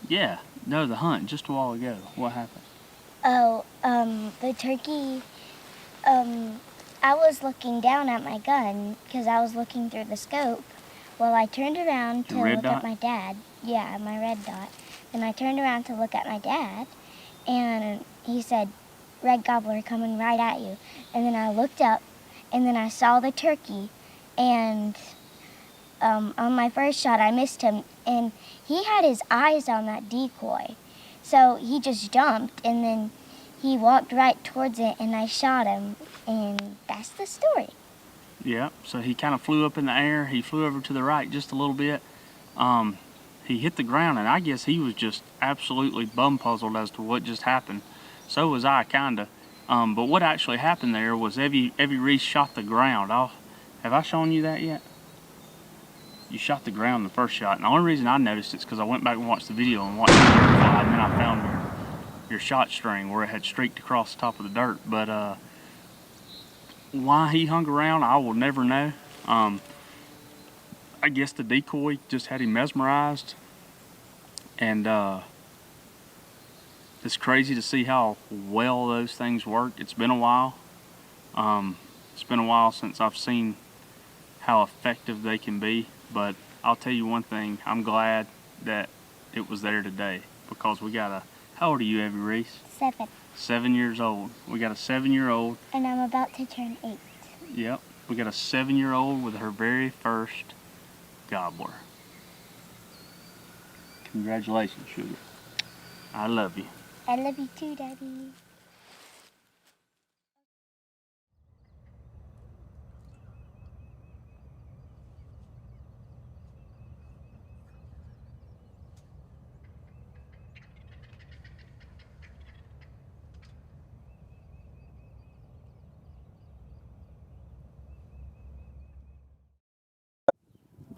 Yeah, no, the hunt, just a while ago. What happened? Oh, the turkey, I was looking down at my gun because I was looking through the scope. Well, I turned around to look at my dad. Yeah, my red dot. And I turned around to look at my dad, and he said, "Red gobbler coming right at you." And then I looked up, and then I saw the turkey, and on my first shot, I missed him, and he had his eyes on that decoy. So he just jumped, and then he walked right towards it, and I shot him, and that's the story. Yeah, so he kind of flew up in the air. He flew over to the right just a little bit. He hit the ground, and I guess he was just absolutely bum-puzzled as to what just happened. So was I, kind of. But what actually happened there was Evie Reese shot the ground. Have I shown you that yet? You shot the ground the first shot. And the only reason I noticed it's because I went back and watched the video and watched the dirt fly, and then I found your shot string where it had streaked across the top of the dirt. But why he hung around, I will never know. I guess the decoy just had him mesmerized. And it's crazy to see how well those things work. It's been a while. It's been a while since I've seen how effective they can be. But I'll tell you one thing, I'm glad that it was there today, because we got a, how old are you, Evie Reese? 7. 7 years old. We got a 7-year-old. And I'm about to turn 8. Yep, we got a 7-year-old with her very first gobbler. Congratulations, sugar. I love you. I love you too, Daddy.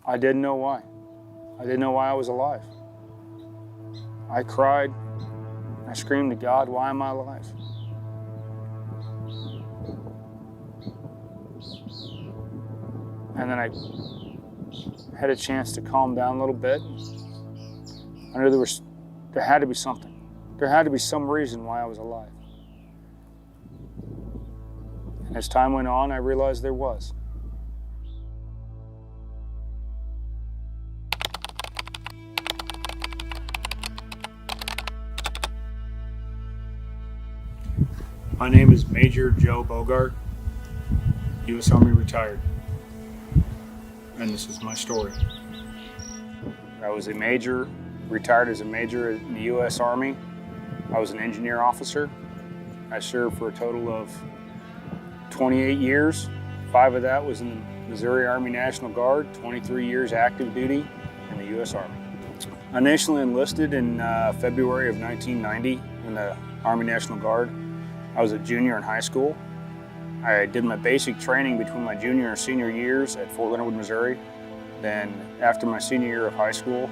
I didn't know why. I didn't know why I was alive. I cried. I screamed to God, why am I alive? And then I had a chance to calm down a little bit. I knew there had to be something. There had to be some reason why I was alive. And as time went on, I realized there was. My name is Major Joe Bogart, U.S. Army retired. And this is my story. I was a major, retired as a major in the U.S. Army. I was an engineer officer. I served for a total of 28 years. 5 of that was in the Missouri Army National Guard, 23 years active duty in the U.S. Army. I nationally enlisted in February of 1990 in the Army National Guard. I was a junior in high school. I did my basic training between my junior and senior years at Fort Leonard Wood, Missouri. Then after my senior year of high school,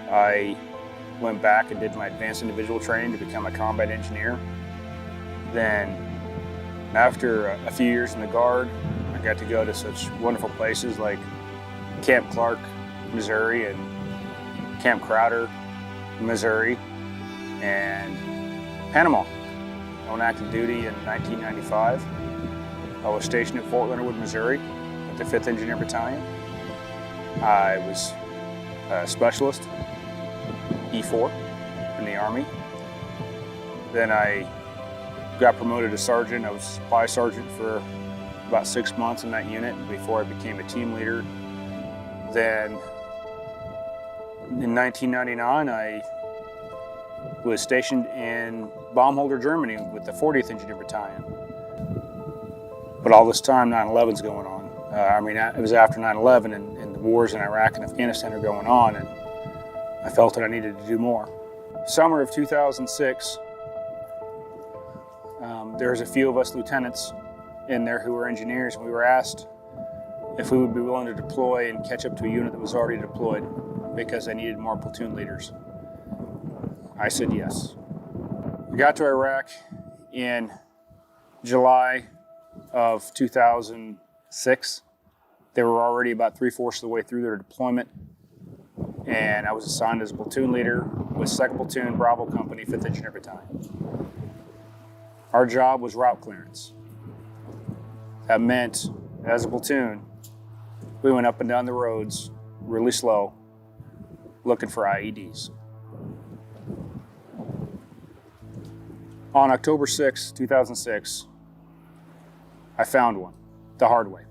I went back and did my advanced individual training to become a combat engineer. Then after a few years in the Guard, I got to go to such wonderful places like Camp Clark, Missouri, and Camp Crowder, Missouri, and Panama. I went active duty in 1995. I was stationed at Fort Leonard Wood, Missouri with the 5th Engineer Battalion. I was a specialist, E4 in the Army. Then I got promoted to sergeant. I was supply sergeant for about 6 months in that unit before I became a team leader. Then in 1999, I was stationed in Baumholder, Germany with the 40th Engineer Battalion. But all this time, 9/11's going on. It was after 9/11 and the wars in Iraq and Afghanistan are going on, and I felt that I needed to do more. Summer of 2006, there was a few of us lieutenants in there who were engineers, and we were asked if we would be willing to deploy and catch up to a unit that was already deployed because they needed more platoon leaders. I said yes. We got to Iraq in July of 2006. They were already about 3/4 of the way through their deployment, and I was assigned as a platoon leader with 2nd Platoon Bravo Company, 5th Engineer Battalion. Our job was route clearance. That meant, as a platoon, we went up and down the roads really slow, looking for IEDs. On October 6, 2006, I found one, the hard way.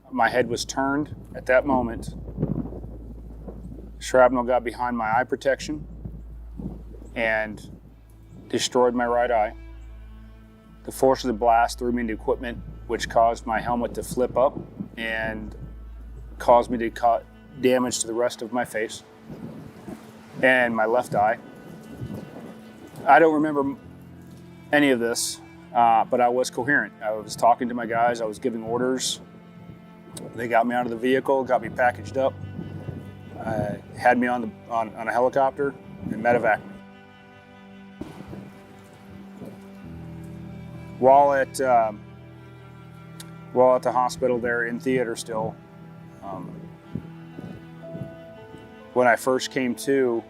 My head was turned at that moment. Shrapnel got behind my eye protection and destroyed my right eye. The force of the blast threw me into equipment, which caused my helmet to flip up and caused me to cause damage to the rest of my face and my left eye. I don't remember any of this, but I was coherent. I was talking to my guys, I was giving orders. They got me out of the vehicle, got me packaged up, had me on a helicopter, and medevaced me. While at the hospital there in theater still, when I first came to,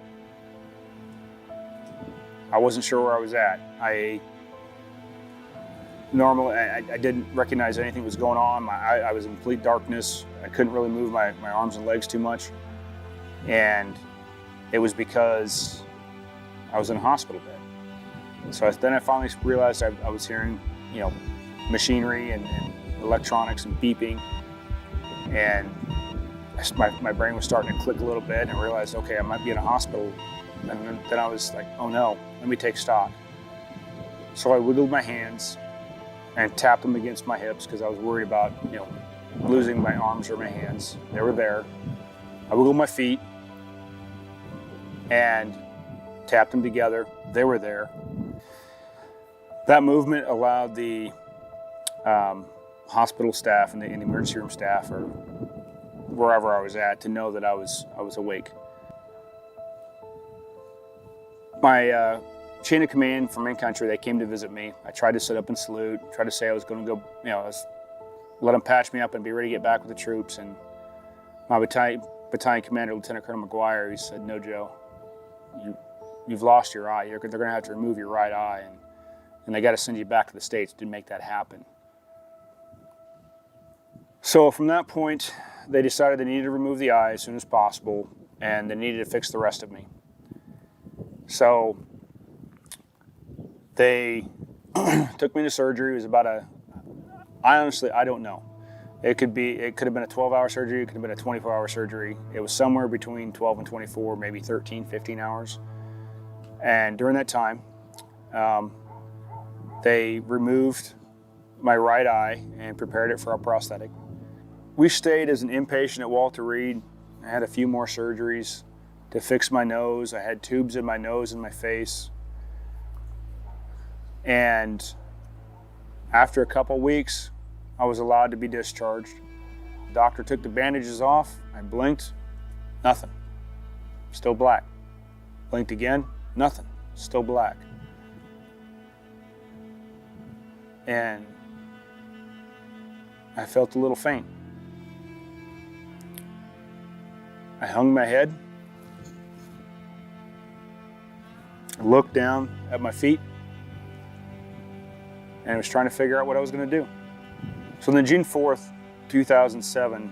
I wasn't sure where I was at. I didn't recognize anything was going on. I was in complete darkness. I couldn't really move my arms and legs too much. And it was because I was in a hospital bed. So then I finally realized I was hearing, machinery and electronics and beeping. And my brain was starting to click a little bit, and I realized, okay, I might be in a hospital. And then I was like, oh no, let me take stock. So I wiggled my hands and tapped them against my hips because I was worried about, losing my arms or my hands. They were there. I wiggled my feet and tapped them together. They were there. That movement allowed the hospital staff and the emergency room staff, or wherever I was at to know that I was awake. My chain of command from in-country, they came to visit me. I tried to sit up and salute, tried to say I was going to go, let them patch me up and be ready to get back with the troops. And my battalion commander, Lieutenant Colonel McGuire, he said, "No, Joe, you've lost your eye. They're going to have to remove your right eye, and they got to send you back to the States to make that happen." So from that point, they decided they needed to remove the eye as soon as possible, and they needed to fix the rest of me. So they took me to surgery. It was about I don't know. It could have been a 12-hour surgery. It could have been a 24-hour surgery. It was somewhere between 12 and 24, maybe 13, 15 hours. And during that time, they removed my right eye and prepared it for a prosthetic. We stayed as an inpatient at Walter Reed. I had a few more surgeries to fix my nose. I had tubes in my nose and my face. And after a couple weeks, I was allowed to be discharged. The doctor took the bandages off. I blinked, nothing. Still black. Blinked again, nothing. Still black. And I felt a little faint. I hung my head, looked down at my feet, and I was trying to figure out what I was going to do. So then June 4th, 2007,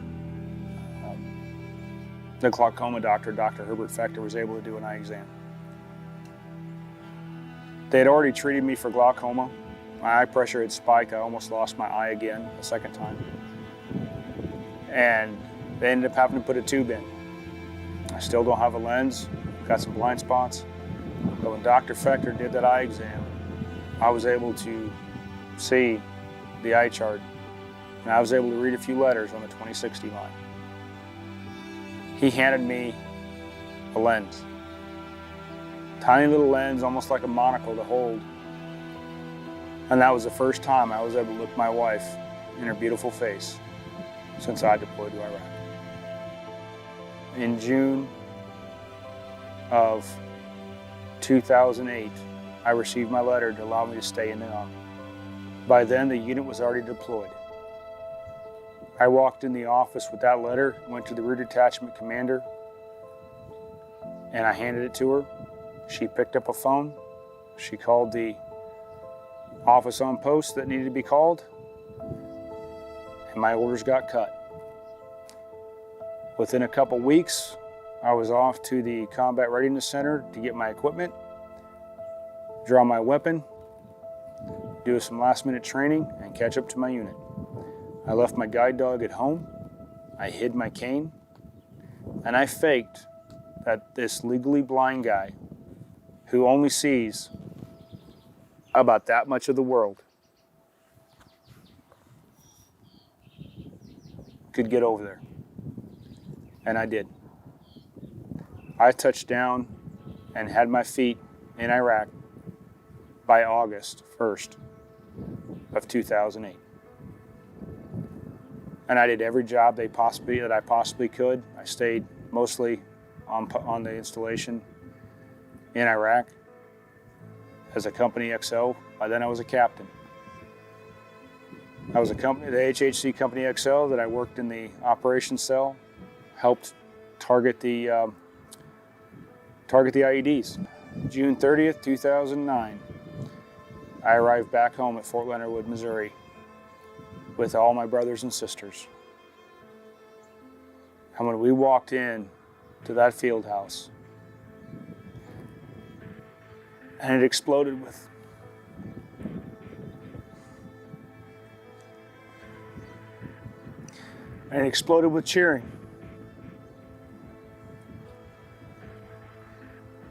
the glaucoma doctor, Dr. Herbert Fechter, was able to do an eye exam. They had already treated me for glaucoma. My eye pressure had spiked. I almost lost my eye again a second time. And they ended up having to put a tube in. I still don't have a lens, got some blind spots. But when Dr. Fechter did that eye exam, I was able to see the eye chart, and I was able to read a few letters on the 2060 line. He handed me a lens. Tiny little lens, almost like a monocle to hold. And that was the first time I was able to look my wife in her beautiful face since I deployed to Iraq. In June of 2008, I received my letter to allow me to stay in the Army. By then, the unit was already deployed. I walked in the office with that letter, went to the Rear Detachment Commander, and I handed it to her. She picked up a phone. She called the office on post that needed to be called, and my orders got cut. Within a couple weeks, I was off to the Combat Readiness Center to get my equipment, draw my weapon, do some last-minute training, and catch up to my unit. I left my guide dog at home, I hid my cane, and I faked that this legally blind guy who only sees about that much of the world could get over there. And I did. I touched down and had my feet in Iraq by August 1st of 2008. And I did every job that I possibly could. I stayed mostly on the installation in Iraq as a Company XO. By then I was a captain. I was the HHC Company XO that I worked in the operations cell, helped target the IEDs. June 30th, 2009, I arrived back home at Fort Leonard Wood, Missouri with all my brothers and sisters. And when we walked in to that field house, and it exploded with cheering.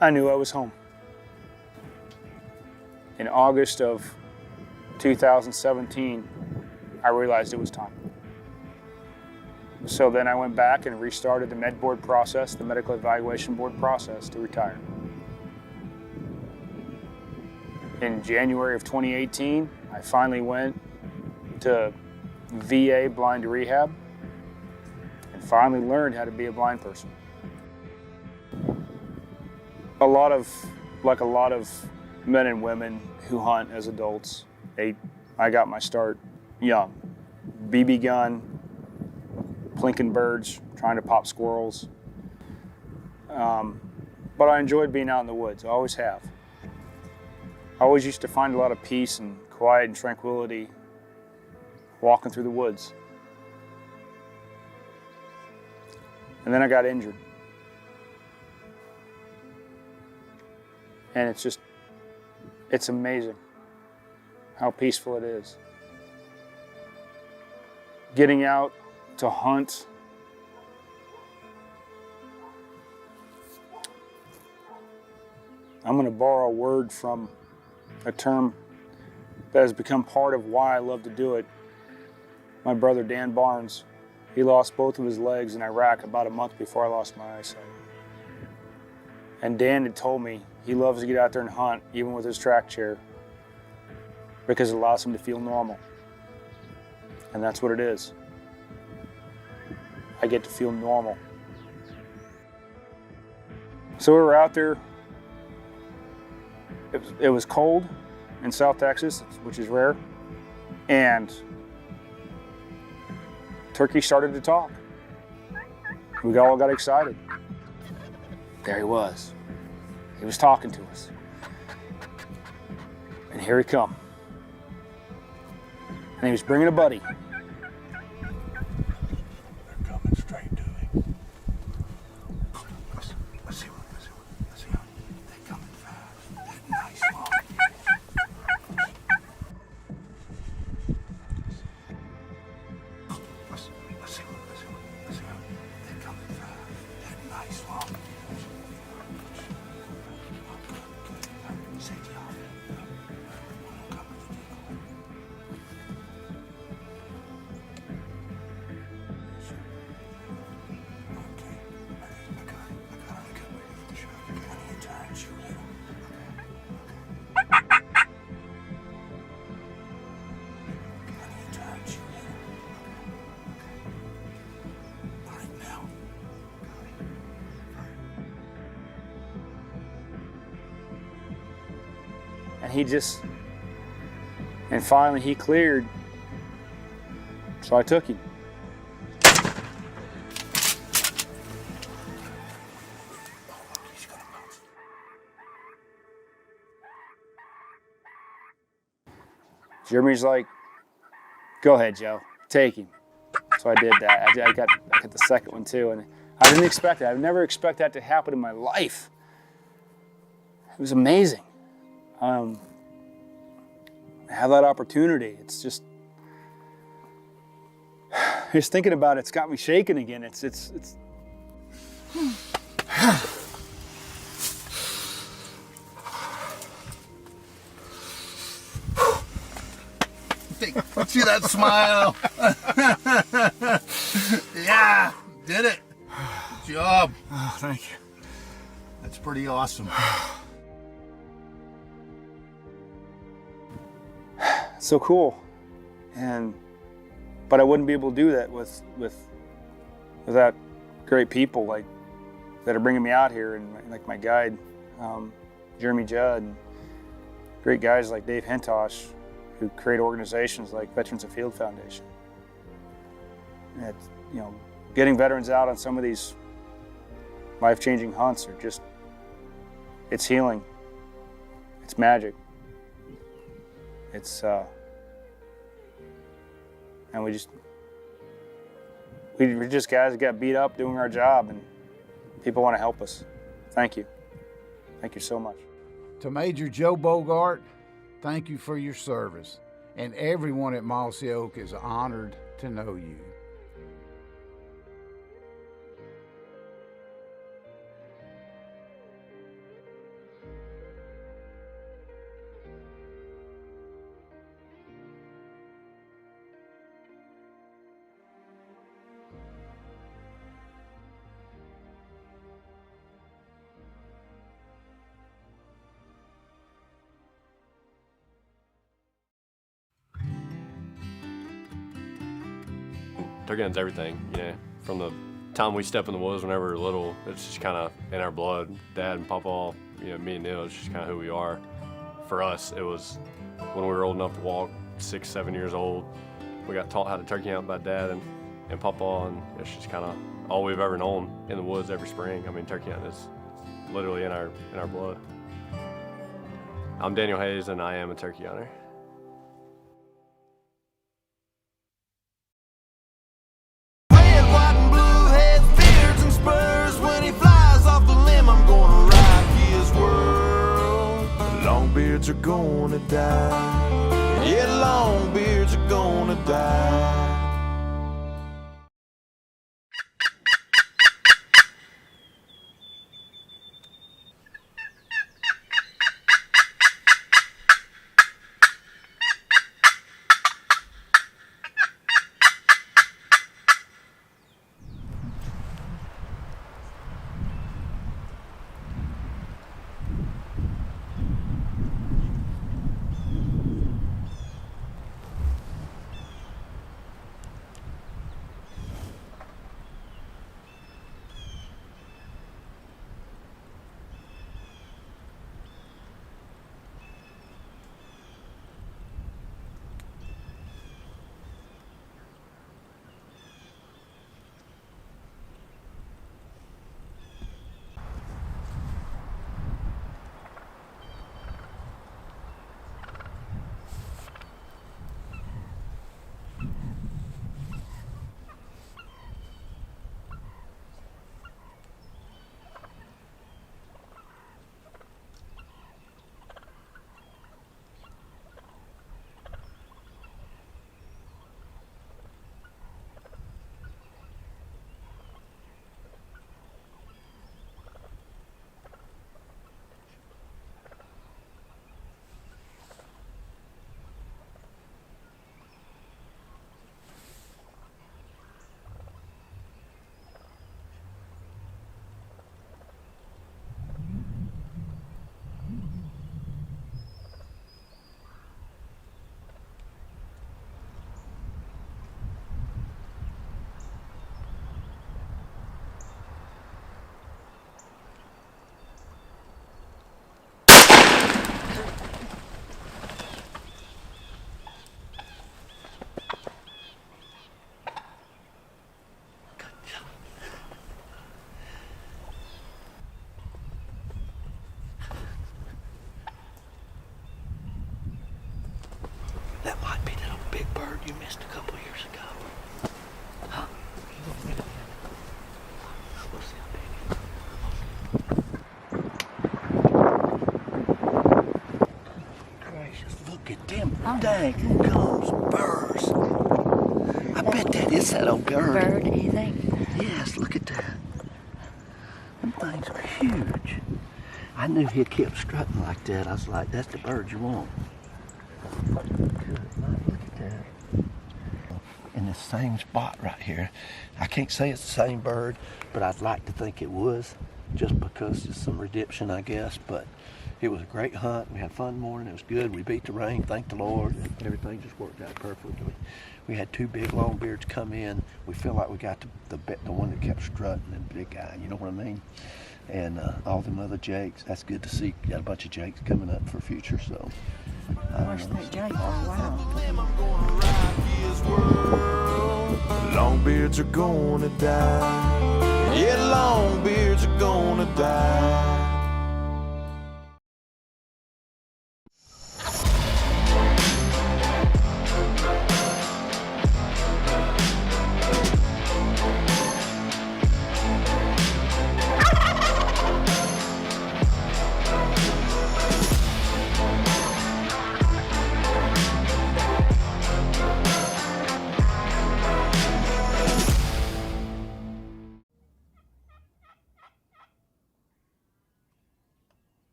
I knew I was home. In August of 2017, I realized it was time. So then I went back and restarted the med board process, the medical evaluation board process, to retire. In January of 2018, I finally went to VA blind rehab and finally learned how to be a blind person. A lot of men and women who hunt as adults, I got my start young. BB gun, plinking birds, trying to pop squirrels. But I enjoyed being out in the woods, I always have. I always used to find a lot of peace and quiet and tranquility walking through the woods. And then I got injured. And it's amazing how peaceful it is. Getting out to hunt. I'm going to borrow a word from a term that has become part of why I love to do it. My brother Dan Barnes, he lost both of his legs in Iraq about a month before I lost my eyesight. And Dan had told me he loves to get out there and hunt, even with his track chair, because it allows him to feel normal. And that's what it is. I get to feel normal. So we were out there. It was cold in South Texas, which is rare, and turkey started to talk. We all got excited. There he was. He was talking to us. And here he come. And he was bringing a buddy. They're coming straight to me. Let's see how they're coming fast. That nice long. Let's see how they're coming fast. That nice long. Safety off. And finally he cleared. So I took him. Jeremy's like, go ahead, Joe, take him. So I did that. I got the second one too, and I didn't expect it. I've never expected that to happen in my life. It was amazing. Have that opportunity. It's just thinking about it's got me shaking again. It's See that smile? Yeah, did it. Good job. Oh, thank you. That's pretty awesome. so cool, but I wouldn't be able to do that without great people like that are bringing me out here, and like my guide, Jeremy Judd, and great guys like Dave Hentosh, who create organizations like Veterans of Field Foundation. And getting veterans out on some of these life-changing hunts are just, it's healing, it's magic. It's, and we're just guys that got beat up doing our job, and people want to help us. Thank you. Thank you so much. To Major Joe Bogart, thank you for your service. And everyone at Mossy Oak is honored to know you. Turkey hunts everything, from the time we step in the woods whenever we're little, it's just kind of in our blood. Dad and Papa, you know, me and Neil, it's just kind of who we are. For us, it was when we were old enough to walk, 6, 7 years old, we got taught how to turkey hunt by Dad and Papa, and it's just kind of all we've ever known in the woods every spring. I mean, turkey hunting is literally in our blood. I'm Daniel Hayes, and I am a turkey hunter. When he flies off the limb, I'm gonna rock his world. Longbeards are gonna die. Yeah, longbeards are gonna die. That might be that old big bird you missed a couple years ago. Huh? We'll see how big. Gracious, look at them dang gums birds. I bet that is that old bird. Bird, you think? Yes, look at that. Them things are huge. I knew he kept strutting like that. I was like, that's the bird you want. In the same spot right here. I can't say it's the same bird, but I'd like to think it was, just because it's some redemption, I guess. But it was a great hunt. We had fun morning. It was good. We beat the rain, thank the Lord. Everything just worked out perfectly. We had 2 big longbeards come in. We feel like we got the one that kept strutting, and the big guy, you know what I mean? And all them other jakes. That's good to see. Got a bunch of jakes coming up for future, so. Where's that Jake? Oh, wow. Longbeards are gonna die. Yeah, longbeards are gonna die.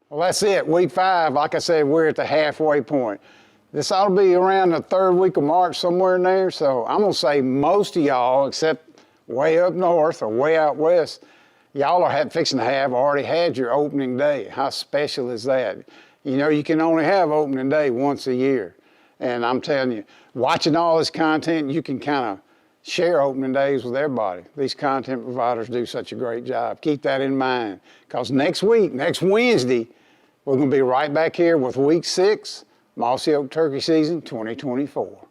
Well, that's it, week 5. Like I said, we're at the halfway point. This ought to be around the 3rd week of March, somewhere in there. So I'm gonna say most of y'all, except way up north or way out west, y'all are fixing to have already had your opening day. How special is that? You know, you can only have opening day once a year. And I'm telling you, watching all this content, you can kind of share opening days with everybody. These content providers do such a great job. Keep that in mind, because next week, next Wednesday, we're going to be right back here with week 6, Mossy Oak Turkey Season 2024.